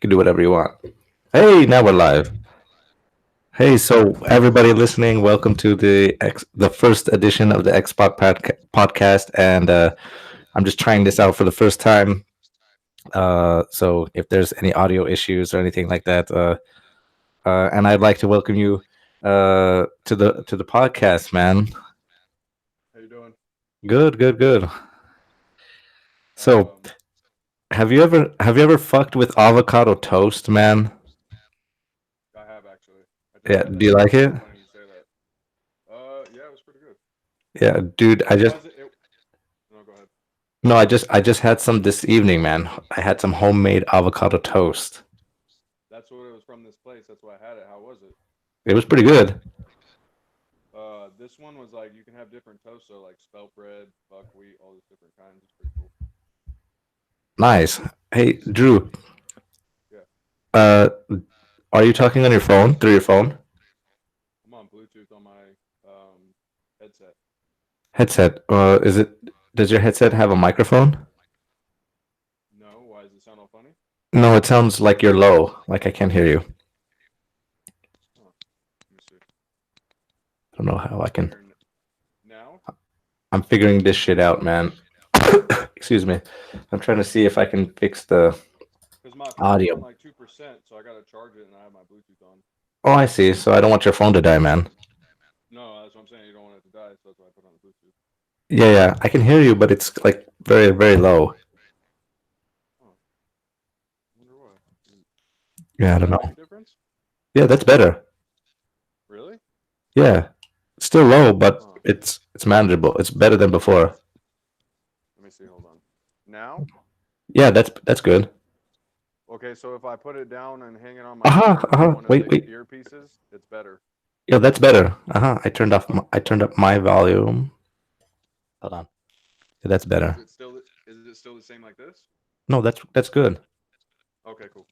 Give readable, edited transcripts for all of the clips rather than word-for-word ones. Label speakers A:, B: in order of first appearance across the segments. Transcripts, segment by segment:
A: can do whatever you want. Hey, now we're live. Hey, so everybody listening, welcome to the first edition of the Expat Podcast, and I'm just trying this out for the first time. So if there's any audio issues or anything like that, and I'd like to welcome you to the podcast, man.
B: How you doing?
A: Good, good, good. So
B: Um,
A: have you ever fucked with avocado toast, man?
B: I have actually. I
A: Yeah,
B: just had
A: do
B: that
A: you
B: the other
A: like
B: day.
A: it?
B: It's funny you say that. Yeah, it was pretty good.
A: Yeah, dude. I
B: It
A: just
B: wasn't. It. No, go ahead.
A: No, I just had some this evening, man. I had some homemade avocado toast.
B: That's what it was from this place. That's why I had it. How was it?
A: It was pretty good.
B: This one was like you can have different toasts, so like spelt bread, buckwheat, all these different kinds. It's pretty cool.
A: Nice. Hey, Drew,
B: Yeah,
A: uh, are you talking on your phone through your phone
B: I'm on Bluetooth on my headset.
A: headset? Is it? Does your headset have a microphone?
B: No, why does it sound all funny?
A: No, it sounds like you're low. Like I can't hear you.
B: Huh. Let me see.
A: I don't know how I
B: Can you
A: can.
B: hear now?
A: I'm figuring this shit out, man. Excuse me. I'm trying to see if I can fix the
B: Because my phone's on
A: audio.
B: like 2%, so I gotta charge it, and I have my Bluetooth on.
A: Oh, I see. So I don't want your phone to die, man.
B: No, that's what I'm saying. You don't want it to die, so that's why I put on the Bluetooth.
A: Yeah, yeah. I can hear you, but it's like very, very low.
B: Oh, wonder why.
A: Yeah, I
B: Does
A: don't
B: that
A: know.
B: make a difference?
A: Yeah, that's better.
B: Really?
A: Yeah, still low, but
B: Oh,
A: it's manageable. It's better than before.
B: let me see. Hold on. Now?
A: Yeah, that's good.
B: Okay, so if I put it down and hang it on my
A: Uh-huh,
B: ear with
A: uh-huh.
B: one of
A: Wait,
B: the
A: wait.
B: earpieces, it's better.
A: Yeah, that's better. Uh-huh.
B: Oh,
A: I turned up my volume. Hold on. Yeah, that's better.
B: is it still the same like this?
A: No, that's good.
B: Okay, cool.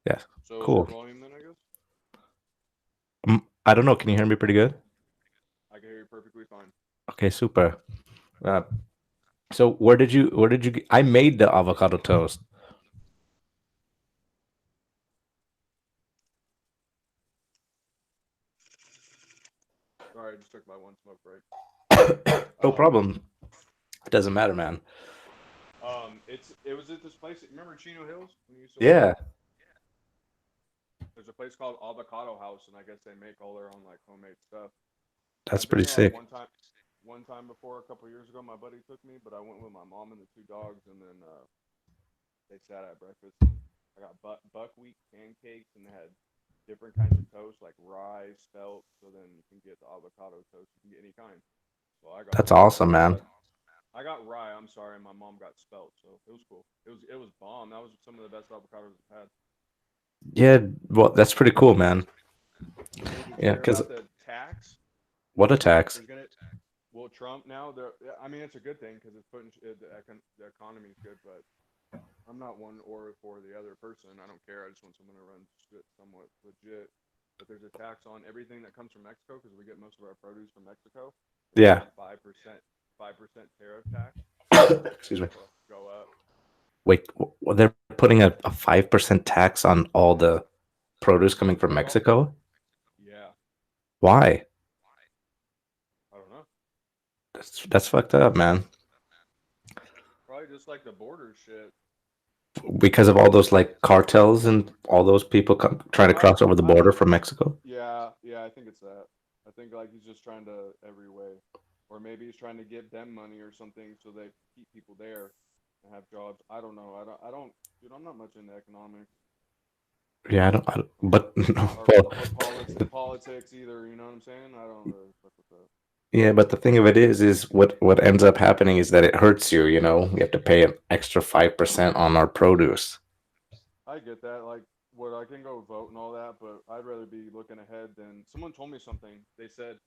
A: Yeah,
B: So is your
A: cool.
B: volume then, I guess?
A: I don't know. Can you hear me pretty good?
B: I can hear you perfectly fine.
A: Okay, super. Uh, so I made the avocado toast.
B: Sorry, I just took my one smoke break.
A: No
B: Um,
A: problem. It doesn't matter, man.
B: it was at this place. Remember Chino Hills when you used to work
A: Yeah,
B: there? There's a place called Avocado House, and I guess they make all their own like homemade stuff.
A: that's
B: I've been
A: pretty
B: there like
A: sick.
B: one time before a couple years ago. My buddy took me, but I went with my mom and the two dogs, and then they sat at breakfast, and I got buckwheat pancakes, and they had different kinds of toast like rye, spelt. So then you can get the avocado toast. You can get any kind. So
A: That's awesome, man.
B: I got rye. I'm sorry, and my mom got spelt. So it was cool. It was bomb. That was some of the best avocados I've had.
A: Yeah, well, that's pretty cool, man.
B: Hey, did you
A: Yeah,
B: hear
A: because
B: about the tax?
A: what a tax.
B: There's gonna Well, Trump now. I mean, it's a good thing because it's putting the economy's good, but I'm not one or for the other person. I don't care. I just want someone to run shit somewhat legit. But there's a tax on everything that comes from Mexico because we get most of our produce from Mexico. They're
A: Yeah.
B: putting 5% tariff tax, and
A: Excuse me.
B: it's supposed to go up.
A: Wait, they're putting a 5% tax on all the produce coming from
B: Like, oh,
A: Mexico?
B: yeah,
A: Why?
B: I don't know.
A: That's fucked up, man.
B: Probably just like the border shit.
A: Because of all those like cartels and all those people trying to
B: I
A: cross over the
B: I
A: border from Mexico.
B: Yeah, I think it's that. I think like he's just trying to every way, or maybe he's trying to give them money or something so they keep people there and have jobs. I don't know. Dude. I'm not much into economics
A: Yeah, I don't but no, well,
B: or politics either. You know what I'm saying? I don't really fuck with that.
A: yeah, but the thing of it is what ends up happening is that it hurts you. You know, we have to pay an extra 5% on our produce.
B: I get that. Like, what I can go vote and all that, but I'd rather be looking ahead than someone told me something. They said,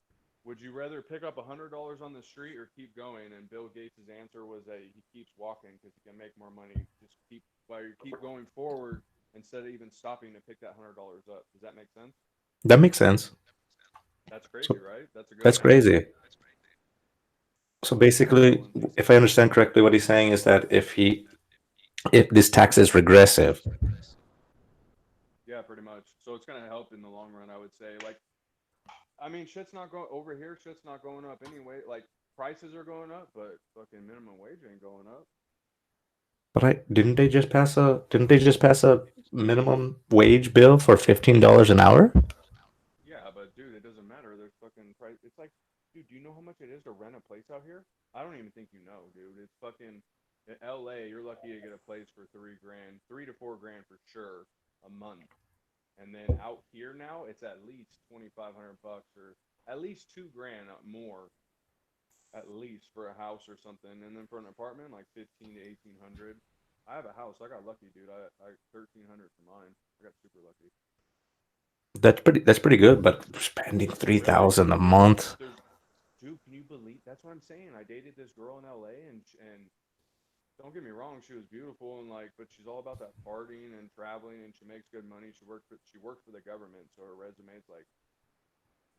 B: "Would you rather pick up $100 on the street or keep going?" And Bill Gates' answer was that he keeps walking because he can make more money. Just keep while you keep going forward instead of even stopping to pick that $100 up. Does that make sense?
A: That makes sense.
B: That's crazy,
A: So
B: right? That's a good
A: that's
B: answer.
A: crazy. So
B: I don't know,
A: basically,
B: man.
A: if I understand correctly, what he's saying is that if this tax is regressive,
B: much. So it's gonna help in the long run, I would say. Like, I mean, shit's not going over here. Shit's not going up anyway. Like, prices are going up, but fucking minimum wage ain't going up.
A: But I didn't they just pass a minimum wage bill for $15 an hour?
B: Yeah, but dude, it doesn't matter. There's fucking price. It's like, dude, do you know how much it is to rent a place out here? I don't even think you know, dude. It's fucking in LA. You're lucky to get a place for 3 grand, 3 to 4 grand for sure a month. And then out here now, it's at least 2,500 bucks or at least 2 grand more at least for a house or something. And then for an apartment, like 15 to 1,800. I have a house. I got lucky, dude. I 1,300 for mine. I got super lucky.
A: That's pretty good, but spending three
B: Really?
A: thousand a month.
B: There's Dude, can you believe that's what I'm saying? I dated this girl in LA and don't get me wrong, she was beautiful and like but she's all about that partying and traveling and she makes good money. She works for the government, so her resume's like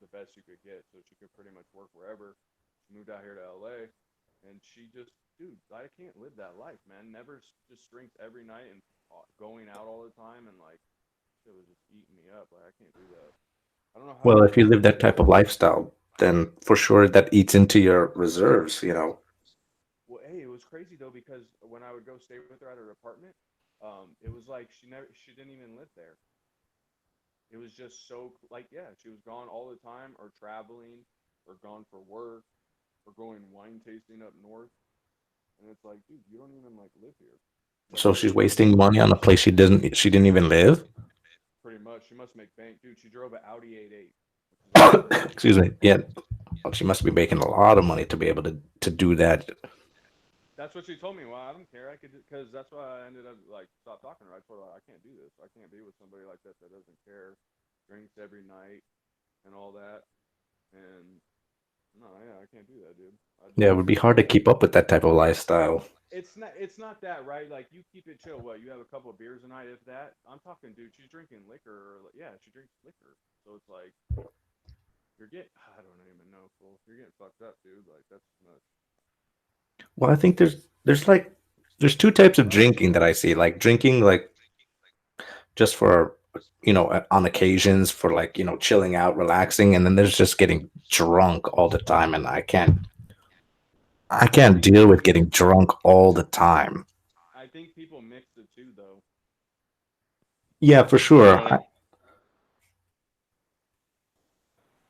B: the best you could get. So she could pretty much work wherever. She moved out here to LA and she just dude, I can't live that life, man. Never just drinks every night and going out all the time and like it was just eating me up. Like I can't do that. I don't know how
A: Well,
B: you
A: if you
B: guys
A: live
B: do
A: that
B: it.
A: type of lifestyle, then for sure that eats into your reserves.
B: Well, hey, it was crazy though because when I would go stay with her at her apartment, it was like she didn't even live there. It was just so like yeah, she was gone all the time or traveling or gone for work or going wine tasting up north, and it's like, dude, you don't even like live here. Like
A: So
B: you
A: she's
B: live in
A: wasting money on a place she didn't even live.
B: pretty much. She must make bank, dude. She drove an Audi 88, which is unreal.
A: Excuse me. Yeah, well, she must be making a lot of money to be able to do that.
B: That's what she told me. Well, I don't care. I could because that's why I ended up like stop talking to her. I told her I can't do this. I can't be with somebody like that that doesn't care, drinks every night and all that. And no, yeah, I can't do that, dude.
A: Yeah, it would be hard to keep up with that type of lifestyle.
B: It's not that right. Like you keep it chill. What you have a couple of beers a night, if that. I'm talking, dude. She's drinking liquor. Yeah, she drinks liquor. So it's like you're getting. I don't even know, fool. You're getting fucked up, dude. Like that's nuts.
A: Well, I think there's two types of
B: Huh?
A: drinking that I see. Like drinking like just for on occasions for like chilling out, relaxing, and then there's just getting drunk all the time, and I can't
B: I
A: deal
B: think
A: with getting drunk all the time.
B: I think people mix the two though.
A: Yeah, for
B: You know
A: sure.
B: what I mean?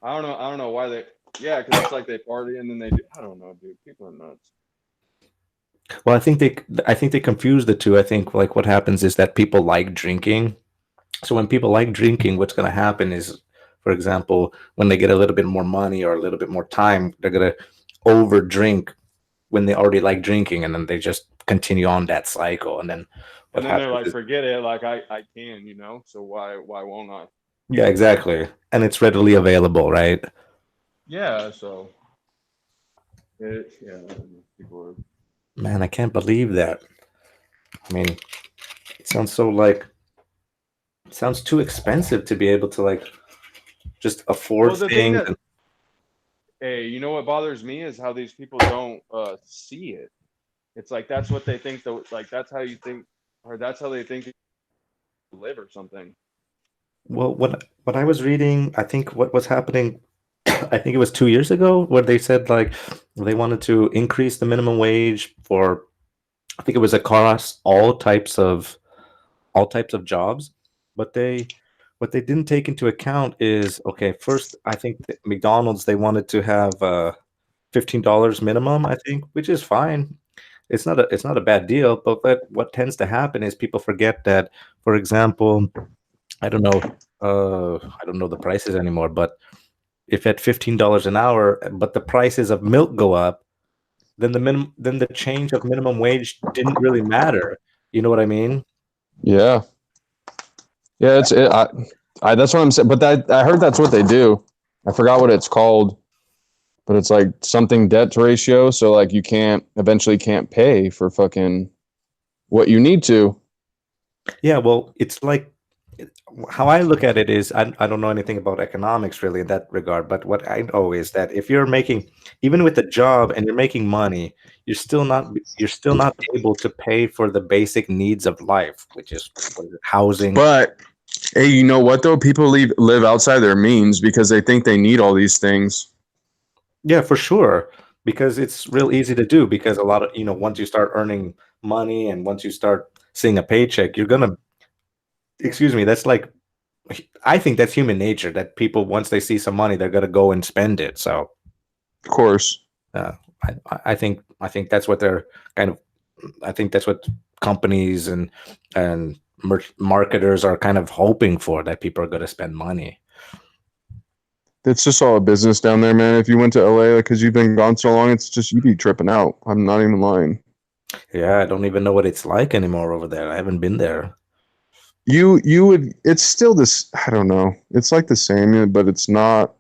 B: I don't know. I don't know why they. Yeah, because it's like they party and then they do. I don't know, dude. People are nuts.
A: Well, I think they confuse the two. I think like what happens is that people like drinking. So when people like drinking, what's going to happen is, for example, when they get a little bit more money or a little bit more time, they're going to over drink when they already like drinking, and then they just continue on that cycle. And then what
B: And then they're
A: happens
B: like,
A: is,
B: forget it. Like I can, So why won't I?
A: yeah, exactly, and it's readily available, right?
B: Yeah. So yeah. People are.
A: Man, I can't believe that. I mean, it sounds so like it sounds too expensive to be able to like just afford
B: Well, the thing
A: things.
B: that hey, you know what bothers me is how these people don't see it. It's like that's what they think. That like that's how you think, or that's how they think you live or something.
A: Well, what I was reading, I think what was happening, I think it was 2 years ago, where they said like they wanted to increase the minimum wage for, I think it was across all types of jobs, but what they didn't take into account is okay. First, I think that McDonald's they wanted to have $15 minimum, I think, which is fine. It's not a bad deal, but what tends to happen is people forget that, for example, I don't know. I don't know the prices anymore, but if at $15 an hour, but the prices of milk go up, then the change of minimum wage didn't really matter. You know what I mean?
C: Yeah, yeah. I that's what I'm saying. But I heard that's what they do. I forgot what it's called, but it's like something debt to ratio. So like you can't eventually can't pay for fucking what you need to.
A: Yeah, well, it's like how I look at it is I don't know anything about economics really in that regard, but what I know is that if you're making even with a job and you're making money, you're still not able to pay for the basic needs of life, which is what is it, housing.
C: But Hey, you know what though? People live outside their means because they think they need all these things.
A: Yeah, for sure. Because it's real easy to do because a lot of, once you start earning money and once you start seeing a paycheck, you're gonna, excuse me, that's like, I think that's human nature that people, once they see some money, they're gonna go and spend it. So,
C: Of course.
A: uh, I think that's what they're kind of, I think that's what companies and marketers are kind of hoping for, that people are gonna spend money.
C: It's just all a business down there, man. If you went to LA because you've been gone so long, it's just you'd be tripping out. I'm not even lying.
A: Yeah, I don't even know what it's like anymore over there. I haven't been there.
C: You would. It's still this. I don't know. It's like the same, but it's not.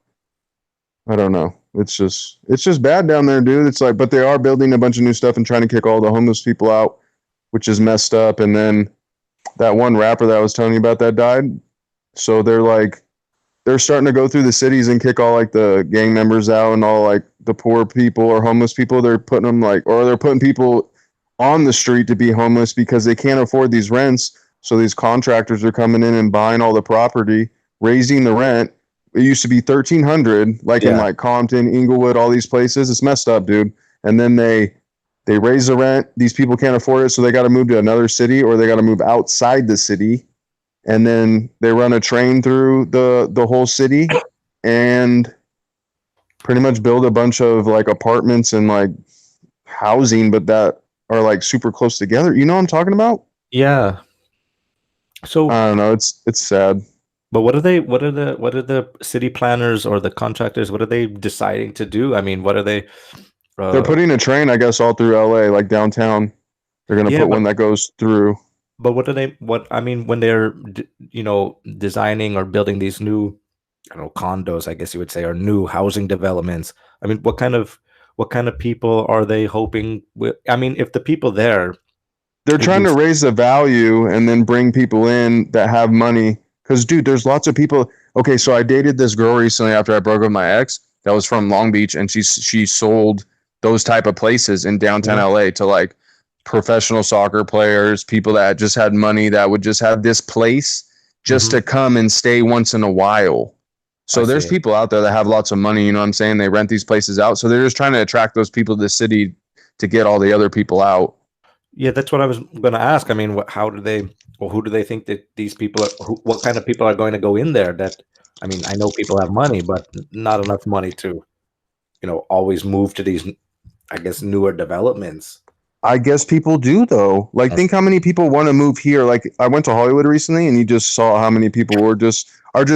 C: I don't know. It's just bad down there, dude. It's like, but they are building a bunch of new stuff and trying to kick all the homeless people out, which is messed up. And then that one rapper that I was telling you about that died. So they're starting to go through the cities and kick all like the gang members out and all like the poor people or homeless people. They're putting them or they're putting people on the street to be homeless because they can't afford these rents. So these contractors are coming in and buying all the property, raising the rent. It used to be 1,300, like in
A: Yeah,
C: like Compton, Inglewood, all these places. It's messed up, dude. And then they raise the rent. These people can't afford it, so they got to move to another city or they got to move outside the city. And then they run a train through the whole city and pretty much build a bunch of like apartments and like housing, but that are like super close together. You know what I'm talking about?
A: yeah. So,
C: I don't know. It's sad.
A: but what are the city planners or the contractors? What are they deciding to do? I mean, what are they?
C: They're
A: Uh,
C: putting a train, I guess, all through LA, like downtown. They're gonna
A: yeah,
C: put one that goes through.
A: but what are they? What I mean, when they're designing or building these new, I don't know, condos, I guess you would say, or new housing developments. I mean, what kind of people are they hoping? I mean, if the people there,
C: They're
A: if
C: trying to
A: these,
C: raise the value and then bring people in that have money. Because, dude, there's lots of people. Okay, so I dated this girl recently after I broke up with my ex that was from Long Beach, and she sold those type of places in downtown
A: Mhm.
C: LA to like professional soccer players, people that just had money that would just have this place just
A: Mhm.
C: to come and stay once in a while.
A: I
C: So there's
A: see.
C: people out there that have lots of money, you know what I'm saying? They rent these places out. So they're just trying to attract those people to the city to get all the other people out.
A: Yeah, that's what I was going to ask. I mean, how do they, or who do they think that these people are, what kind of people are going to go in there that, I mean, I know people have money, but not enough money to, always move to these, I guess, newer developments.
C: I guess people do though. Like, think how many people want to move here. Like, I went to Hollywood recently, and you just saw how many people are just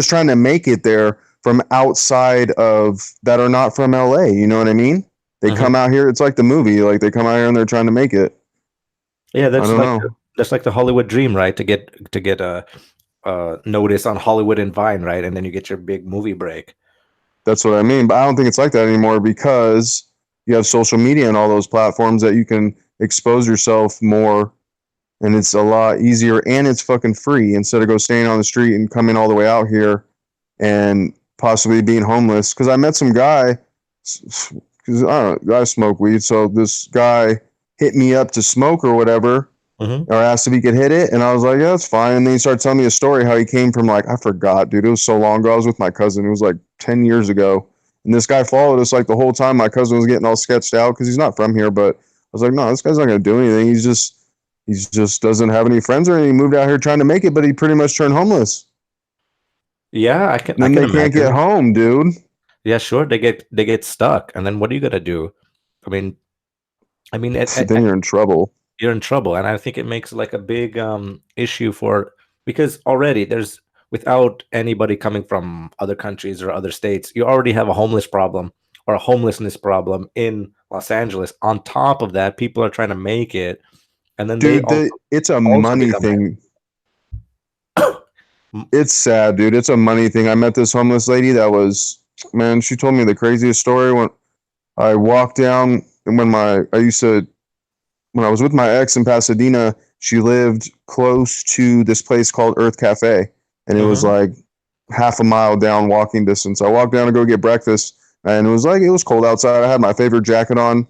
C: trying to make it there from outside of that are not from LA. You know what I mean? They
A: Mhm.
C: come out here. It's like the movie. Like they come out here and they're trying to make it.
A: Yeah,
C: I don't know.
A: that's like the Hollywood dream, right? To get a notice on Hollywood and Vine, right? And then you get your big movie break.
C: That's what I mean. But I don't think it's like that anymore because you have social media and all those platforms that you can expose yourself more, and it's a lot easier and it's fucking free instead of go staying on the street and coming all the way out here and possibly being homeless. Because I met some guy, because I smoke weed, so this guy hit me up to smoke or whatever,
A: Hmm.
C: or asked if he could hit it, and I was like, yeah, that's fine. And then he started telling me a story how he came from like I forgot, dude. It was so long ago. I was with my cousin. It was like 10 years ago, and this guy followed us like the whole time. My cousin was getting all sketched out because he's not from here, but I was like, no, this guy's not gonna do anything. He just doesn't have any friends or anything. He moved out here trying to make it, but he pretty much turned homeless.
A: Yeah, I can
C: And
A: I
C: then
A: can
C: they can't get
A: imagine.
C: home, dude.
A: Yeah, sure. They get stuck, and then what are you gonna do? I mean, I mean,
C: Then you're in trouble.
A: you're in trouble, and I think it makes like a big issue for, because already there's, without anybody coming from other countries or other states, you already have a homeless problem or a homelessness problem in Los Angeles. On top of that, people are trying to make it, and then they
C: Dude,
A: also
C: it's a
A: also
C: money
A: become
C: thing.
A: Mm.
C: It's sad, dude. It's a money thing. I met this homeless lady that was, man, she told me the craziest story when I walked down and when I was with my ex in Pasadena, she lived close to this place called Earth Cafe, and it was
A: Mhm.
C: like half a mile down walking distance. I walked down to go get breakfast, and it was cold outside. I had my favorite jacket on,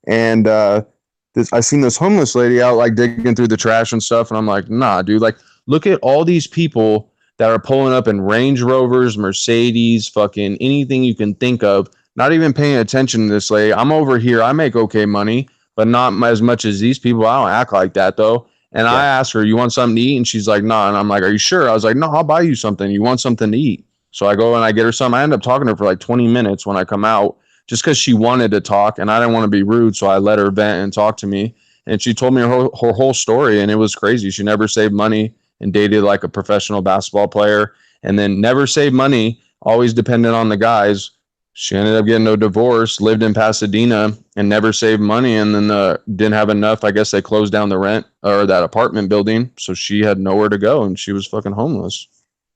C: and I seen this homeless lady out like digging through the trash and stuff, and I'm like, nah, dude, like look at all these people that are pulling up in Range Rovers, Mercedes, fucking anything you can think of, not even paying attention to this lady. I'm over here. I make okay money, but not as much as these people. I don't act like that though. And I asked her, you want something to eat? And she's like, no. Nah. And I'm like, are you sure? I was like, no, I'll buy you something. You want something to eat? So I go and I get her something. I end up talking to her for like 20 minutes when I come out just because she wanted to talk and I didn't want to be rude. So I let her vent and talk to me. And she told me her whole story, and it was crazy. She never saved money and dated like a professional basketball player, and then never saved money, always dependent on the guys. She ended up getting a divorce, lived in Pasadena, and never saved money, and then didn't have enough. I guess they closed down the rent or that apartment building, so she had nowhere to go, and she was fucking homeless.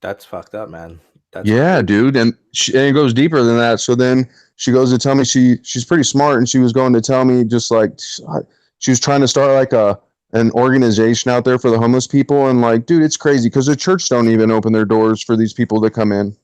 A: That's fucked up, man. That's
C: Yeah,
A: crazy.
C: dude, and it goes deeper than that. So then she goes to tell me she's pretty smart, and she was going to tell me just like she was trying to start like an organization out there for the homeless people, and like, dude, it's crazy because the church don't even open their doors for these people to come in.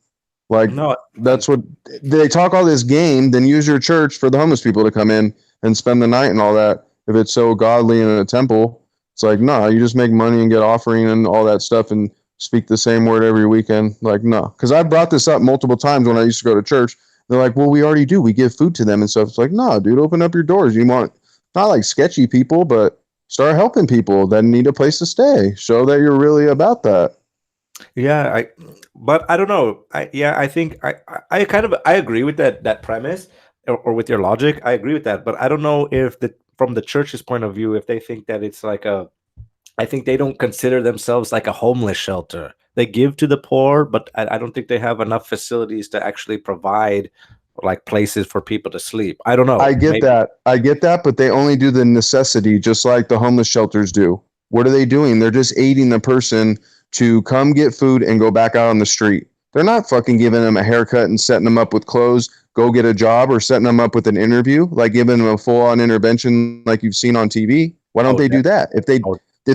C: Like,
A: No,
C: that's what they talk all this game, then use your church for the homeless people to come in and spend the night and all that. If it's so godly in a temple, it's like, no, you just make money and get offering and all that stuff and speak the same word every weekend. Like, no, because I brought this up multiple times when I used to go to church. They're like, well, we already do. We give food to them and stuff. It's like, no, dude, open up your doors. You want not like sketchy people, but start helping people that need a place to stay. Show that you're really about that.
A: yeah, but I don't know. I think I kind of I agree with that premise or with your logic. I agree with that, but I don't know if from the church's point of view, if they think that it's like I think they don't consider themselves like a homeless shelter. They give to the poor, but I don't think they have enough facilities to actually provide like places for people to sleep. I don't know.
C: I get that. I get that, but they only do the necessity just like the homeless shelters do. What are they doing? They're just aiding the person to come get food and go back out on the street. They're not fucking giving them a haircut and setting them up with clothes, go get a job, or setting them up with an interview, like giving them a full-on intervention like you've seen on TV. Why don't they do that? If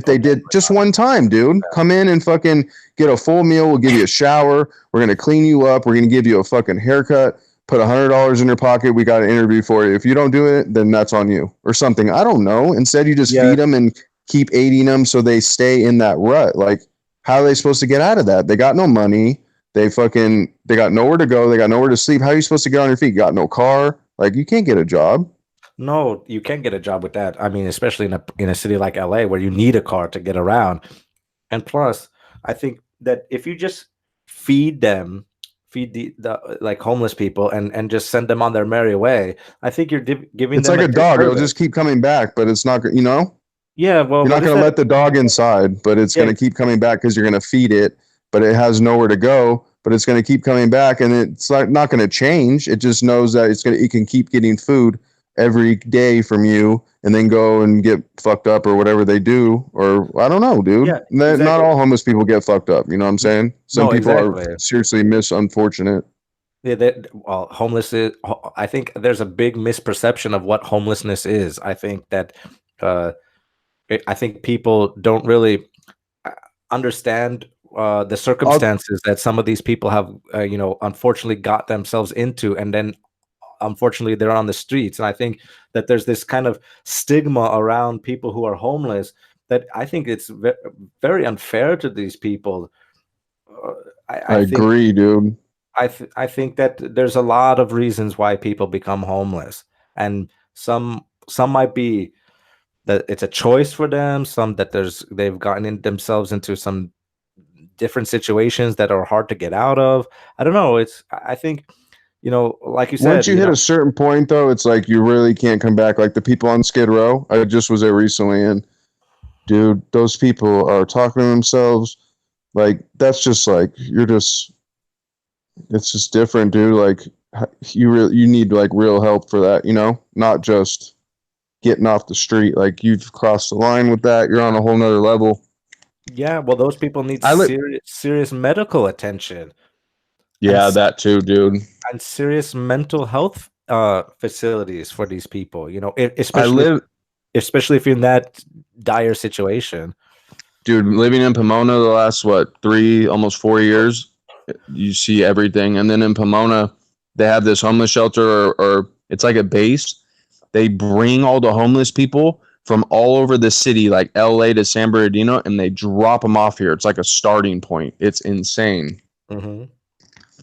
C: they did just one time, dude, come in and fucking get a full meal. We'll give you a shower. We're going to clean you up. We're going to give you a fucking haircut. Put $100 in your pocket. We got an interview for you. If you don't do it, then that's on you or something. I don't know. Instead, you just feed them and keep aiding them so they stay in that rut. Like, how are they supposed to get out of that? They got no money. They got nowhere to go. They got nowhere to sleep. How are you supposed to get on your feet? You got no car. Like, you can't get a job.
A: No, you can't get a job with that. I mean, especially in a city like LA where you need a car to get around. And plus, I think that if you just feed the like homeless people and just send them on their merry way, I think you're giving
C: it's
A: them
C: like a dog. It'll
A: disservice.
C: just keep coming back, but it's not,
A: Yeah, well,
C: you're not
A: what is
C: going to
A: that?
C: let the dog inside, but it's
A: Yeah.
C: going to keep coming back because you're going to feed it, but it has nowhere to go, but it's going to keep coming back, and it's like not going to change. It just knows that it can keep getting food every day from you and then go and get fucked up or whatever they do. Or I don't know, dude.
A: Yeah,
C: Not
A: exactly.
C: all homeless people get fucked up. You know what I'm saying? Some
A: No,
C: people
A: exactly.
C: are seriously unfortunate.
A: Yeah, well, I think there's a big misperception of what homelessness is. I think that uh, I think people don't really understand the circumstances that some of these people have, unfortunately got themselves into, and then unfortunately they're on the streets. And I think that there's this kind of stigma around people who are homeless that I think it's very unfair to these people.
C: I agree, dude.
A: I think that there's a lot of reasons why people become homeless, and some might be that it's a choice for them. Some that they've gotten themselves into some different situations that are hard to get out of. I don't know. I think like you said,
C: Once you hit a certain point, though, it's like you really can't come back. Like the people on Skid Row, I just was there recently, and dude, those people are talking to themselves. Like that's just like it's just different, dude. Like you need like real help for that, not just getting off the street. Like you've crossed the line with that. You're on a whole nother level.
A: Yeah, well, those people need serious medical attention.
C: Yeah, that too, dude.
A: And serious mental health facilities for these people. Especially if you're in that dire situation.
C: Dude, living in Pomona the last almost 4 years, you see everything. And then in Pomona, they have this homeless shelter, or it's like a base. They bring all the homeless people from all over the city, like LA to San Bernardino, and they drop them off here. It's like a starting point. It's insane.
A: Mm-hmm.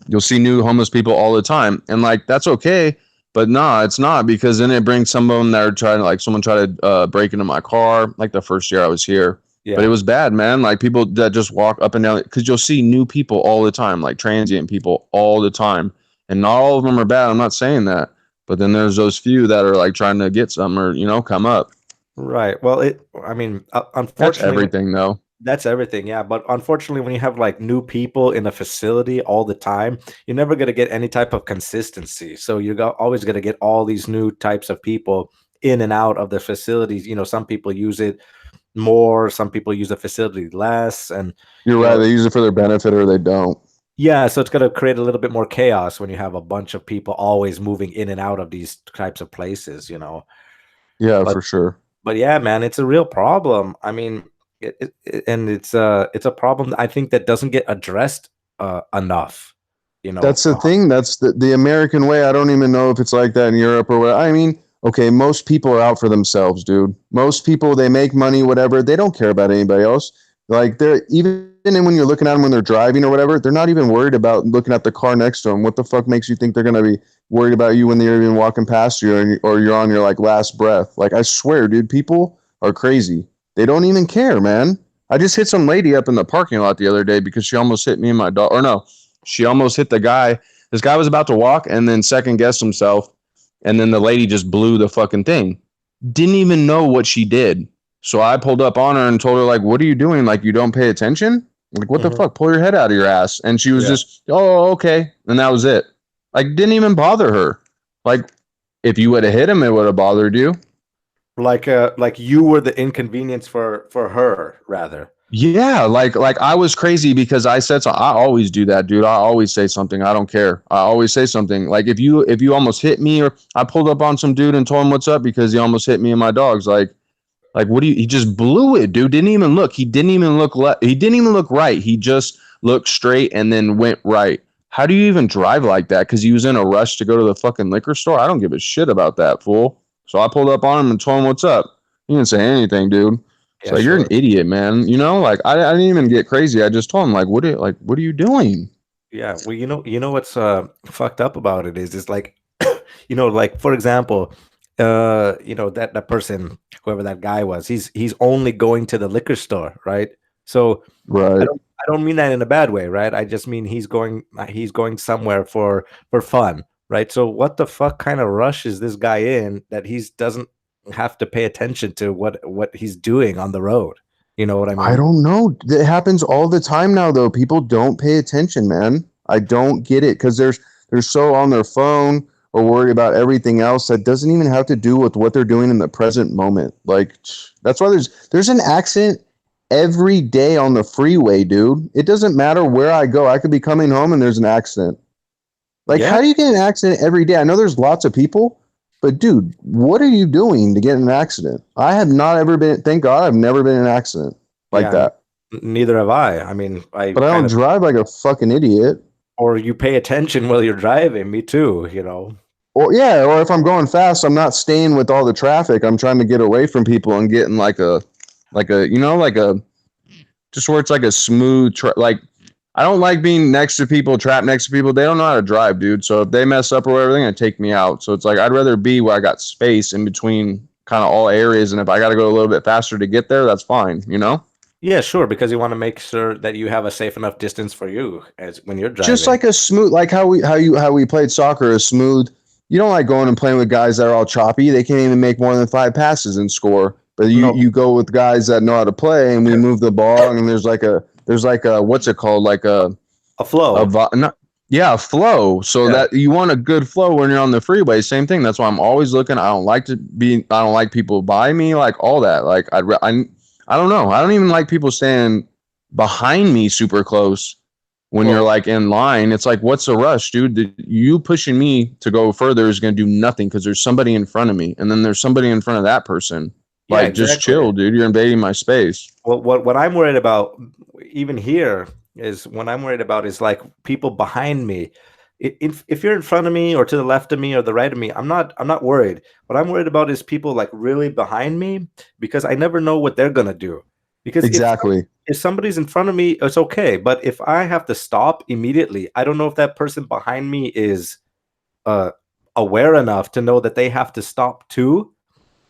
C: You'll see new homeless people all the time, and like that's okay. But nah, it's not, because then it brings some of them that are trying to, like, someone tried to break into my car like the first year I was here.
A: Yeah.
C: But it was bad, man. Like people that just walk up and down, because you'll see new people all the time, like transient people all the time, and not all of them are bad. I'm not saying that, but then there's those few that are like trying to get some, or come up.
A: Right. Well, I mean,
C: That's
A: unfortunately,
C: everything, though.
A: that's everything. Yeah. But unfortunately, when you have like new people in a facility all the time, you're never going to get any type of consistency. So always going to get all these new types of people in and out of the facilities. Some people use it more, some people use the facility less. And,
C: You're
A: you
C: right.
A: know,
C: They use it for their benefit or they don't.
A: yeah. So it's going to create a little bit more chaos when you have a bunch of people always moving in and out of these types of places.
C: Yeah,
A: But
C: for sure.
A: But yeah, man, it's a real problem. I mean, and it's a problem I think that doesn't get addressed enough. You know,
C: That's the thing. That's the American way. I don't even know if it's like that in Europe or what. I mean, okay, most people are out for themselves, dude. Most people, they make money, whatever. They don't care about anybody else. Like they're even when you're looking at them when they're driving or whatever, they're not even worried about looking at the car next to them. What the fuck makes you think they're gonna be worried about you when they're even walking past you, or you're on your like last breath? Like I swear, dude, people are crazy. They don't even care, man. I just hit some lady up in the parking lot the other day because she almost hit me and my dog. Or no, she almost hit the guy. This guy was about to walk and then second guessed himself. And then the lady just blew the fucking thing. Didn't even know what she did. So I pulled up on her and told her, like, what are you doing? Like, you don't pay attention? Like, what the fuck? Pull your head out of your ass. And she was just, oh, okay. And that was it. Like, didn't even bother her. Like, if you would have hit him, it would have bothered you.
A: like you were the inconvenience for her, rather.
C: Yeah, like I was crazy because I said so. I always do that, dude. I always say something. I don't care. I always say something. Like if you almost hit me, or I pulled up on some dude and told him what's up because he almost hit me and my dogs. Like what do you? He just blew it, dude. Didn't even look. He didn't even look left. He didn't even look right. He just looked straight and then went right. How do you even drive like that? Because he was in a rush to go to the fucking liquor store. I don't give a shit about that, fool. So I pulled up on him and told him what's up. He didn't say anything, dude.
A: Yeah,
C: So you're an idiot, man. Like I didn't even get crazy. I just told him, like, what are you doing?
A: Yeah, well, what's fucked up about it is like, like for example, that person, whoever that guy was, he's only going to the liquor store, right? So
C: Right.
A: I don't mean that in a bad way, right? I just mean he's going somewhere for fun, right? So what the fuck kind of rush is this guy in that he doesn't have to pay attention to what he's doing on the road? You know what I mean?
C: I don't know. It happens all the time now, though. People don't pay attention, man. I don't get it because they're so on their phone or worried about everything else that doesn't even have to do with what they're doing in the present moment. Like that's why there's an accident every day on the freeway, dude. It doesn't matter where I go. I could be coming home and there's an accident. Like, how do you get an accident every day? I know there's lots of people, but dude, what are you doing to get in an accident? I have not ever been, thank God, I've never been in an accident like that.
A: Neither have I. I mean,
C: but I don't drive like a fucking idiot.
A: Or you pay attention while you're driving. Me too,
C: Or if I'm going fast, I'm not staying with all the traffic. I'm trying to get away from people and getting like a just where it's like a smooth, I don't like being next to people, trapped next to people. They don't know how to drive, dude. So if they mess up or whatever, they're going to take me out. So it's like, I'd rather be where I got space in between kind of all areas. And if I got to go a little bit faster to get there, that's fine,
A: Yeah, sure. Because you want to make sure that you have a safe enough distance for you as when you're driving.
C: Just like a smooth, like how we played soccer, a smooth. You don't like going and playing with guys that are all choppy. They can't even make more than 5 passes and score. But you go with guys that know how to play, and we move the ball, and there's like a what's it called, like a
A: flow.
C: A flow. So that you want a good flow when you're on the freeway. Same thing. That's why I'm always looking. I don't like people by me, like all that. Like I don't know. I don't even like people standing behind me super close when you're like in line. It's like, what's the rush, dude? You pushing me to go further is going to do nothing because there's somebody in front of me, and then there's somebody in front of that person. Like, just chill, dude. You're invading my space.
A: Well, what I'm worried about, even here, is like people behind me if you're in front of me or to the left of me or the right of me, I'm not worried. What I'm worried about is people like really behind me, because I never know what they're gonna do. Because
C: Exactly.
A: if somebody's in front of me, it's okay. But if I have to stop immediately, I don't know if that person behind me is uh, aware enough to know that they have to stop too.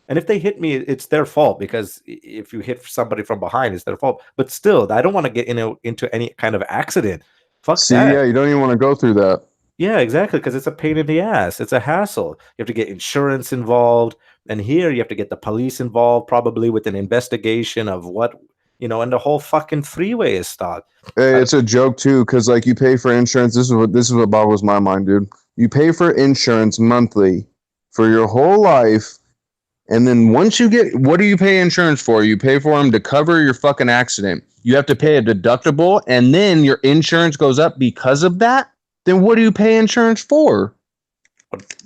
A: And if they hit me, it's their fault, because if you hit somebody from behind, it's their fault. But still, I don't want to get into any kind of accident. Fuck
C: See,
A: that.
C: yeah, you don't even want to go through that.
A: Yeah, exactly. Because it's a pain in the ass. It's a hassle. You have to get insurance involved. And here you have to get the police involved, probably with an investigation of and the whole fucking freeway is stopped.
C: Hey, it's a joke too, because like you pay for insurance. This is what boggles my mind, dude. You pay for insurance monthly for your whole life, and then once you get, what do you pay insurance for? You pay for them to cover your fucking accident. You have to pay a deductible, and then your insurance goes up because of that. Then what do you pay insurance for?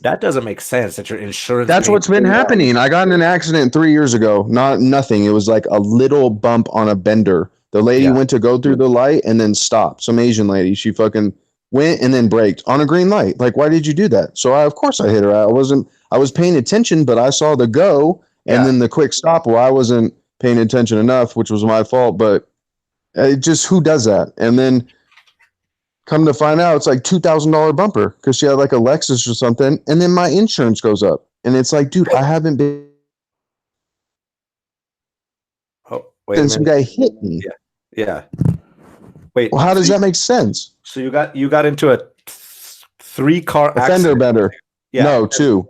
A: That doesn't make sense that your insurance
C: That's
A: pays
C: what's been
A: for that.
C: happening. I got in an accident 3 years ago. Nothing. It was like a little bump on a bender. The lady
A: Yeah.
C: went to go through the light and then stopped. Some Asian lady. She fucking went and then braked on a green light. Like, why did you do that? So of course I hit her. I was paying attention, but I saw the go and
A: Yeah.
C: then the quick stop. Well, I wasn't paying attention enough, which was my fault. But just who does that? And then come to find out, it's like $2,000 bumper because she had like a Lexus or something, and then my insurance goes up, and it's like, dude, I haven't been.
A: Oh, wait a
C: And some
A: minute.
C: guy hit me.
A: Yeah. Wait.
C: Well, how does
A: so
C: that make sense?
A: So you got into a 3-car
C: A fender
A: accident.
C: bender.
A: Yeah.
C: No, two.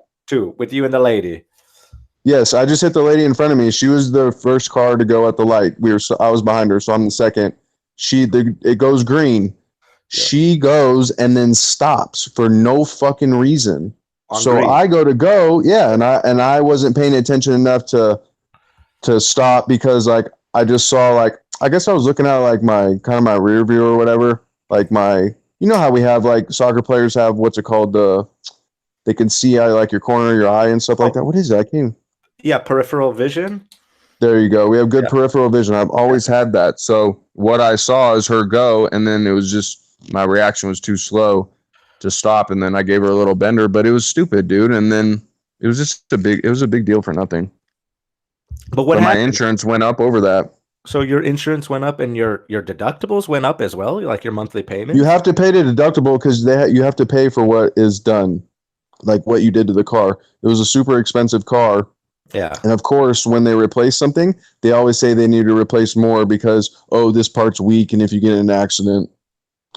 A: With you and the lady.
C: Yes, I just hit the lady in front of me. She was the first car to go at the light. I was behind her, so I'm the second. It goes green.
A: Yeah.
C: She goes and then stops for no fucking reason.
A: On
C: So
A: green.
C: I go, yeah, and I wasn't paying attention enough to stop because like I just saw like I guess I was looking at like my kind of my rear view or whatever, like you know how we have like soccer players have what's it called, they can see like your corner of your eye and stuff like that. What is it? I can't.
A: Yeah, peripheral vision.
C: There you go. We have good
A: Yeah.
C: peripheral vision. I've always had that. So what I saw is her go, and then it was just my reaction was too slow to stop, and then I gave her a little bender, but it was stupid, dude. And then it was just a big deal for nothing.
A: But what
C: But my
A: happened?
C: insurance went up over that.
A: So your insurance went up and your deductibles went up as well, like your monthly payment?
C: You have to pay the deductible because you have to pay for what is done, like what you did to the car. It was a super expensive car.
A: Yeah.
C: And of course, when they replace something, they always say they need to replace more because, oh, this part's weak. And if you get in an accident,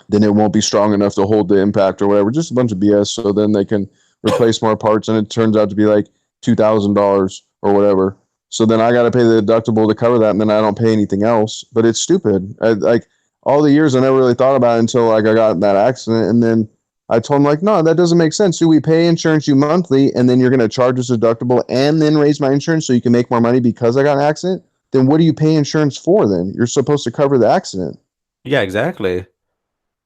C: then it won't be strong enough to hold the impact or whatever. Just a bunch of BS. So then they can replace more parts. And it turns out to be like $2,000 or whatever. So then I got to pay the deductible to cover that. And then I don't pay anything else. But it's stupid. Like all the years, I never really thought about it until like I got in that accident. And then I told him, like, no, that doesn't make sense. Do we pay insurance you monthly, and then you're going to charge us a deductible and then raise my insurance so you can make more money because I got an accident? Then what do you pay insurance for then? You're supposed to cover the accident.
A: Yeah, exactly.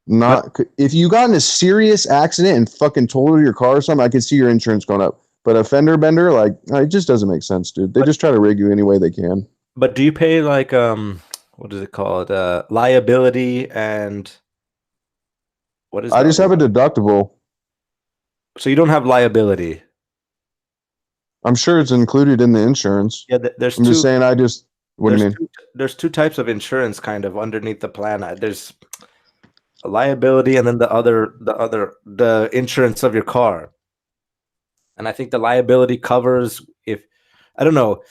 C: Not if you got in a serious accident and fucking totaled your car or something, I could see your insurance going up. But a fender bender, like, it just doesn't make sense, dude. They just try to rig you any way they can.
A: But do you pay like what is it called? Liability and what is
C: I
A: the
C: just
A: other
C: have a
A: one?
C: deductible.
A: So you don't have liability.
C: I'm sure it's included in the insurance.
A: Yeah, there's
C: I'm
A: two.
C: just saying, what do you mean?
A: There's two types of insurance kind of underneath the plan. There's a liability and then the insurance of your car. And I think the liability covers if I don't know.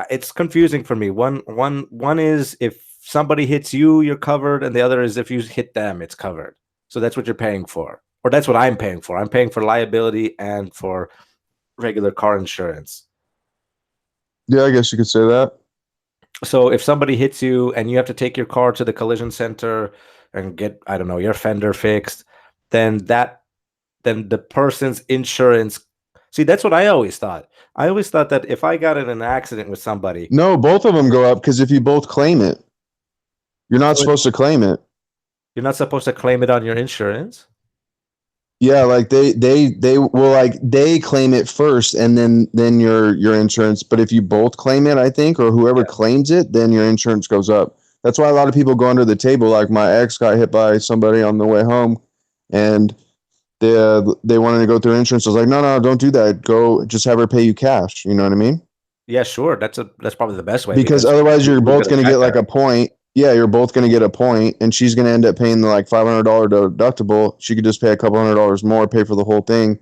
A: It's confusing for me. One is if somebody hits you, you're covered, and the other is if you hit them, it's covered. So that's what you're paying for, or that's what I'm paying for. I'm paying for liability and for regular car insurance.
C: Yeah, I guess you could say that.
A: So if somebody hits you and you have to take your car to the collision center and get, I don't know, your fender fixed, then the person's insurance. See, that's what I always thought. I always thought that if I got in an accident with somebody,
C: No, both of them go up because if you both claim it, you're not supposed to claim it.
A: you're not supposed to claim it on your insurance.
C: Yeah, like they well, like they claim it first and then your insurance. But if you both claim it, I think, or whoever claims it, then your insurance goes up. That's why a lot of people go under the table. Like my ex got hit by somebody on the way home, and they wanted to go through insurance. I was like, no, don't do that. Go, just have her pay you cash. You know what I mean?
A: Yeah, sure. That's probably the best way
C: Because
A: because
C: otherwise, you're
A: who's
C: both
A: gonna
C: going to
A: check
C: get like
A: her?
C: a point. Yeah, you're both going to get a point, and she's going to end up paying the like $500 deductible. She could just pay a couple $100 more, pay for the whole thing.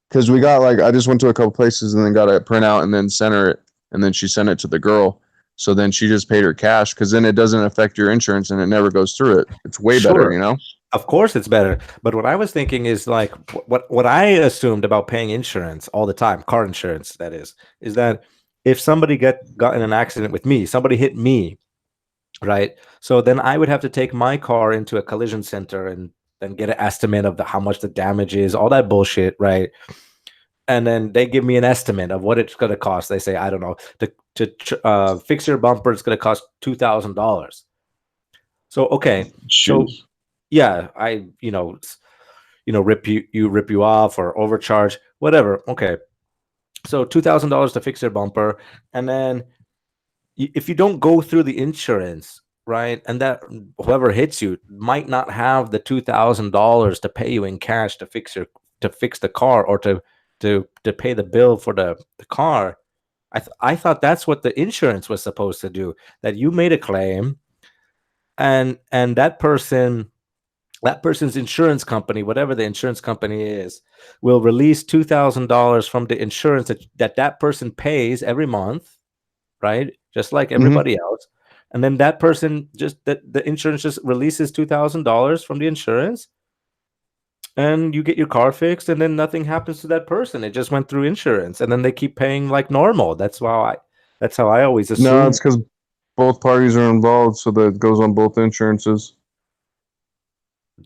C: Because we got like, I just went to a couple places and then got a printout and then sent her it, and then she sent it to the girl. So then she just paid her cash because then it doesn't affect your insurance and it never goes through it. It's way better, you
A: Sure.
C: know?
A: Of course it's better. But what I was thinking is like what I assumed about paying insurance all the time, car insurance that is that if somebody got in an accident with me, somebody hit me, right? So then I would have to take my car into a collision center and then get an estimate of how much the damage is, all that bullshit, right? And then they give me an estimate of what it's going to cost. They say, I don't know, to fix your bumper, it's going to cost $2,000. So okay, so
C: Shoot.
A: yeah, rip you off or overcharge, whatever. Okay, so $2,000 to fix your bumper, and then if you don't go through the insurance, right, and that whoever hits you might not have the $2,000 to pay you in cash to fix the car or to pay the bill for the car. I thought that's what the insurance was supposed to do. That you made a claim, and that person's insurance company, whatever the insurance company is, will release $2,000 from the insurance that person pays every month, right? Just like
C: Mm-hmm.
A: everybody else. And then that person just that the insurance just releases $2,000 from the insurance, and you get your car fixed, and then nothing happens to that person. It just went through insurance, and then they keep paying like normal. That's how I always
C: No,
A: assumed.
C: it's because both parties are involved, so that it goes on both insurances.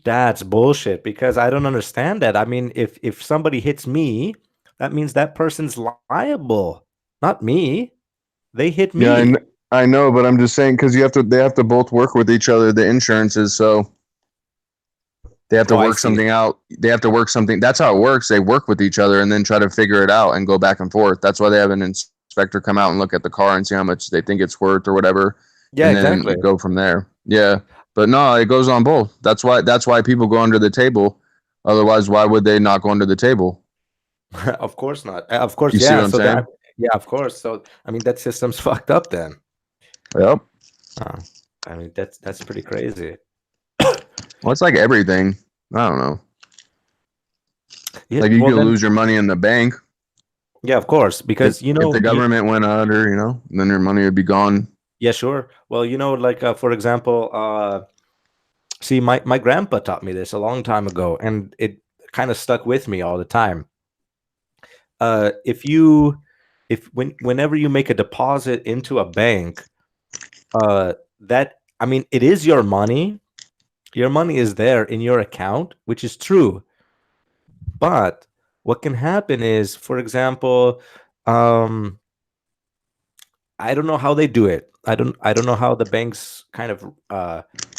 A: That's bullshit because I don't understand that. I mean, if somebody hits me, that means that person's liable, not me. They hit
C: Yeah,
A: me.
C: I know, but I'm just saying because they have to both work with each other, the insurances, so they have to
A: Oh, I
C: work
A: see.
C: something out. They have to work something. That's how it works. They work with each other and then try to figure it out and go back and forth. That's why they have an inspector come out and look at the car and see how much they think it's worth or whatever,
A: Yeah,
C: and then
A: exactly.
C: go from there. Yeah, but no, it goes on both. That's why people go under the table. Otherwise, why would they not go under the table?
A: Of course not. Of course,
C: You see
A: yeah.
C: what I'm
A: So that
C: saying?
A: yeah, of course. So I mean, that system's fucked up then.
C: Yep.
A: Uh, I mean, that's pretty crazy.
C: Well, it's like everything. I don't know.
A: Yeah.
C: Like you
A: Well,
C: could
A: then
C: lose your money in the bank
A: yeah, of course,
C: if
A: because
C: if the government went under, then your money would be gone.
A: yeah, sure. Well, like for example, see, my grandpa taught me this a long time ago, and it kind of stuck with me all the time. If you if whenever you make a deposit into a bank, that I mean, it is your money. Your money is there in your account, which is true. But what can happen is, for example, um, I don't know how they do it. I don't know how the banks kind of